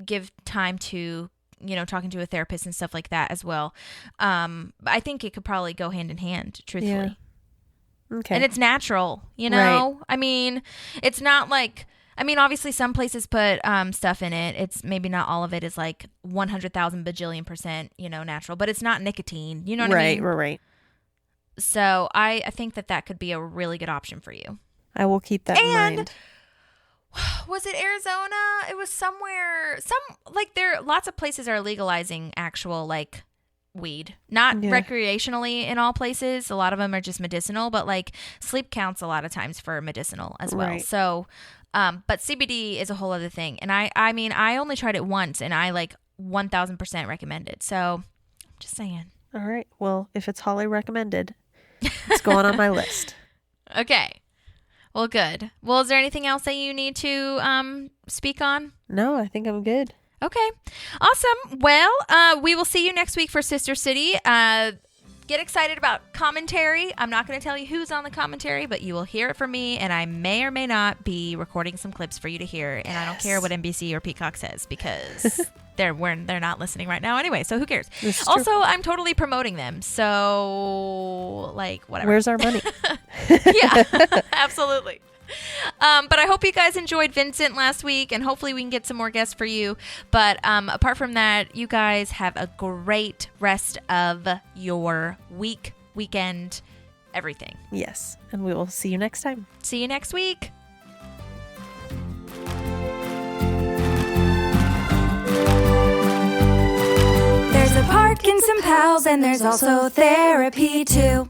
give time to, talking to a therapist and stuff like that as well. I think it could probably go hand in hand, truthfully. Yeah. Okay. And it's natural, Right. I mean, it's not like, obviously some places put stuff in it. It's maybe not all of it is like 100,000 bajillion percent, natural, but it's not nicotine. You know what I mean? Right. So I think that could be a really good option for you. I will keep that in mind. Was it Arizona? It was somewhere, lots of places are legalizing actual like weed, not recreationally in all places. A lot of them are just medicinal, but like sleep counts a lot of times for medicinal as well. Right. So, but CBD is a whole other thing. And I only tried it once and I like 1000% recommend it. So just saying. All right. Well, if it's Holly recommended, it's going on my list. Okay. Well, good. Well, is there anything else that you need to speak on? No, I think I'm good. Okay. Awesome. Well, we will see you next week for Sister City. Get excited about commentary. I'm not going to tell you who's on the commentary, but you will hear it from me, and I may or may not be recording some clips for you to hear. And I don't care what NBC or Peacock says because they're not listening right now anyway, so who cares? Also, I'm totally promoting them, so like whatever. Where's our money? Yeah, absolutely. But I hope you guys enjoyed Vincent last week, and hopefully we can get some more guests for you. But apart from that, you guys have a great rest of your weekend, everything. Yes, and we will see you next time. See you next week. There's a park and some pals, and there's also therapy too.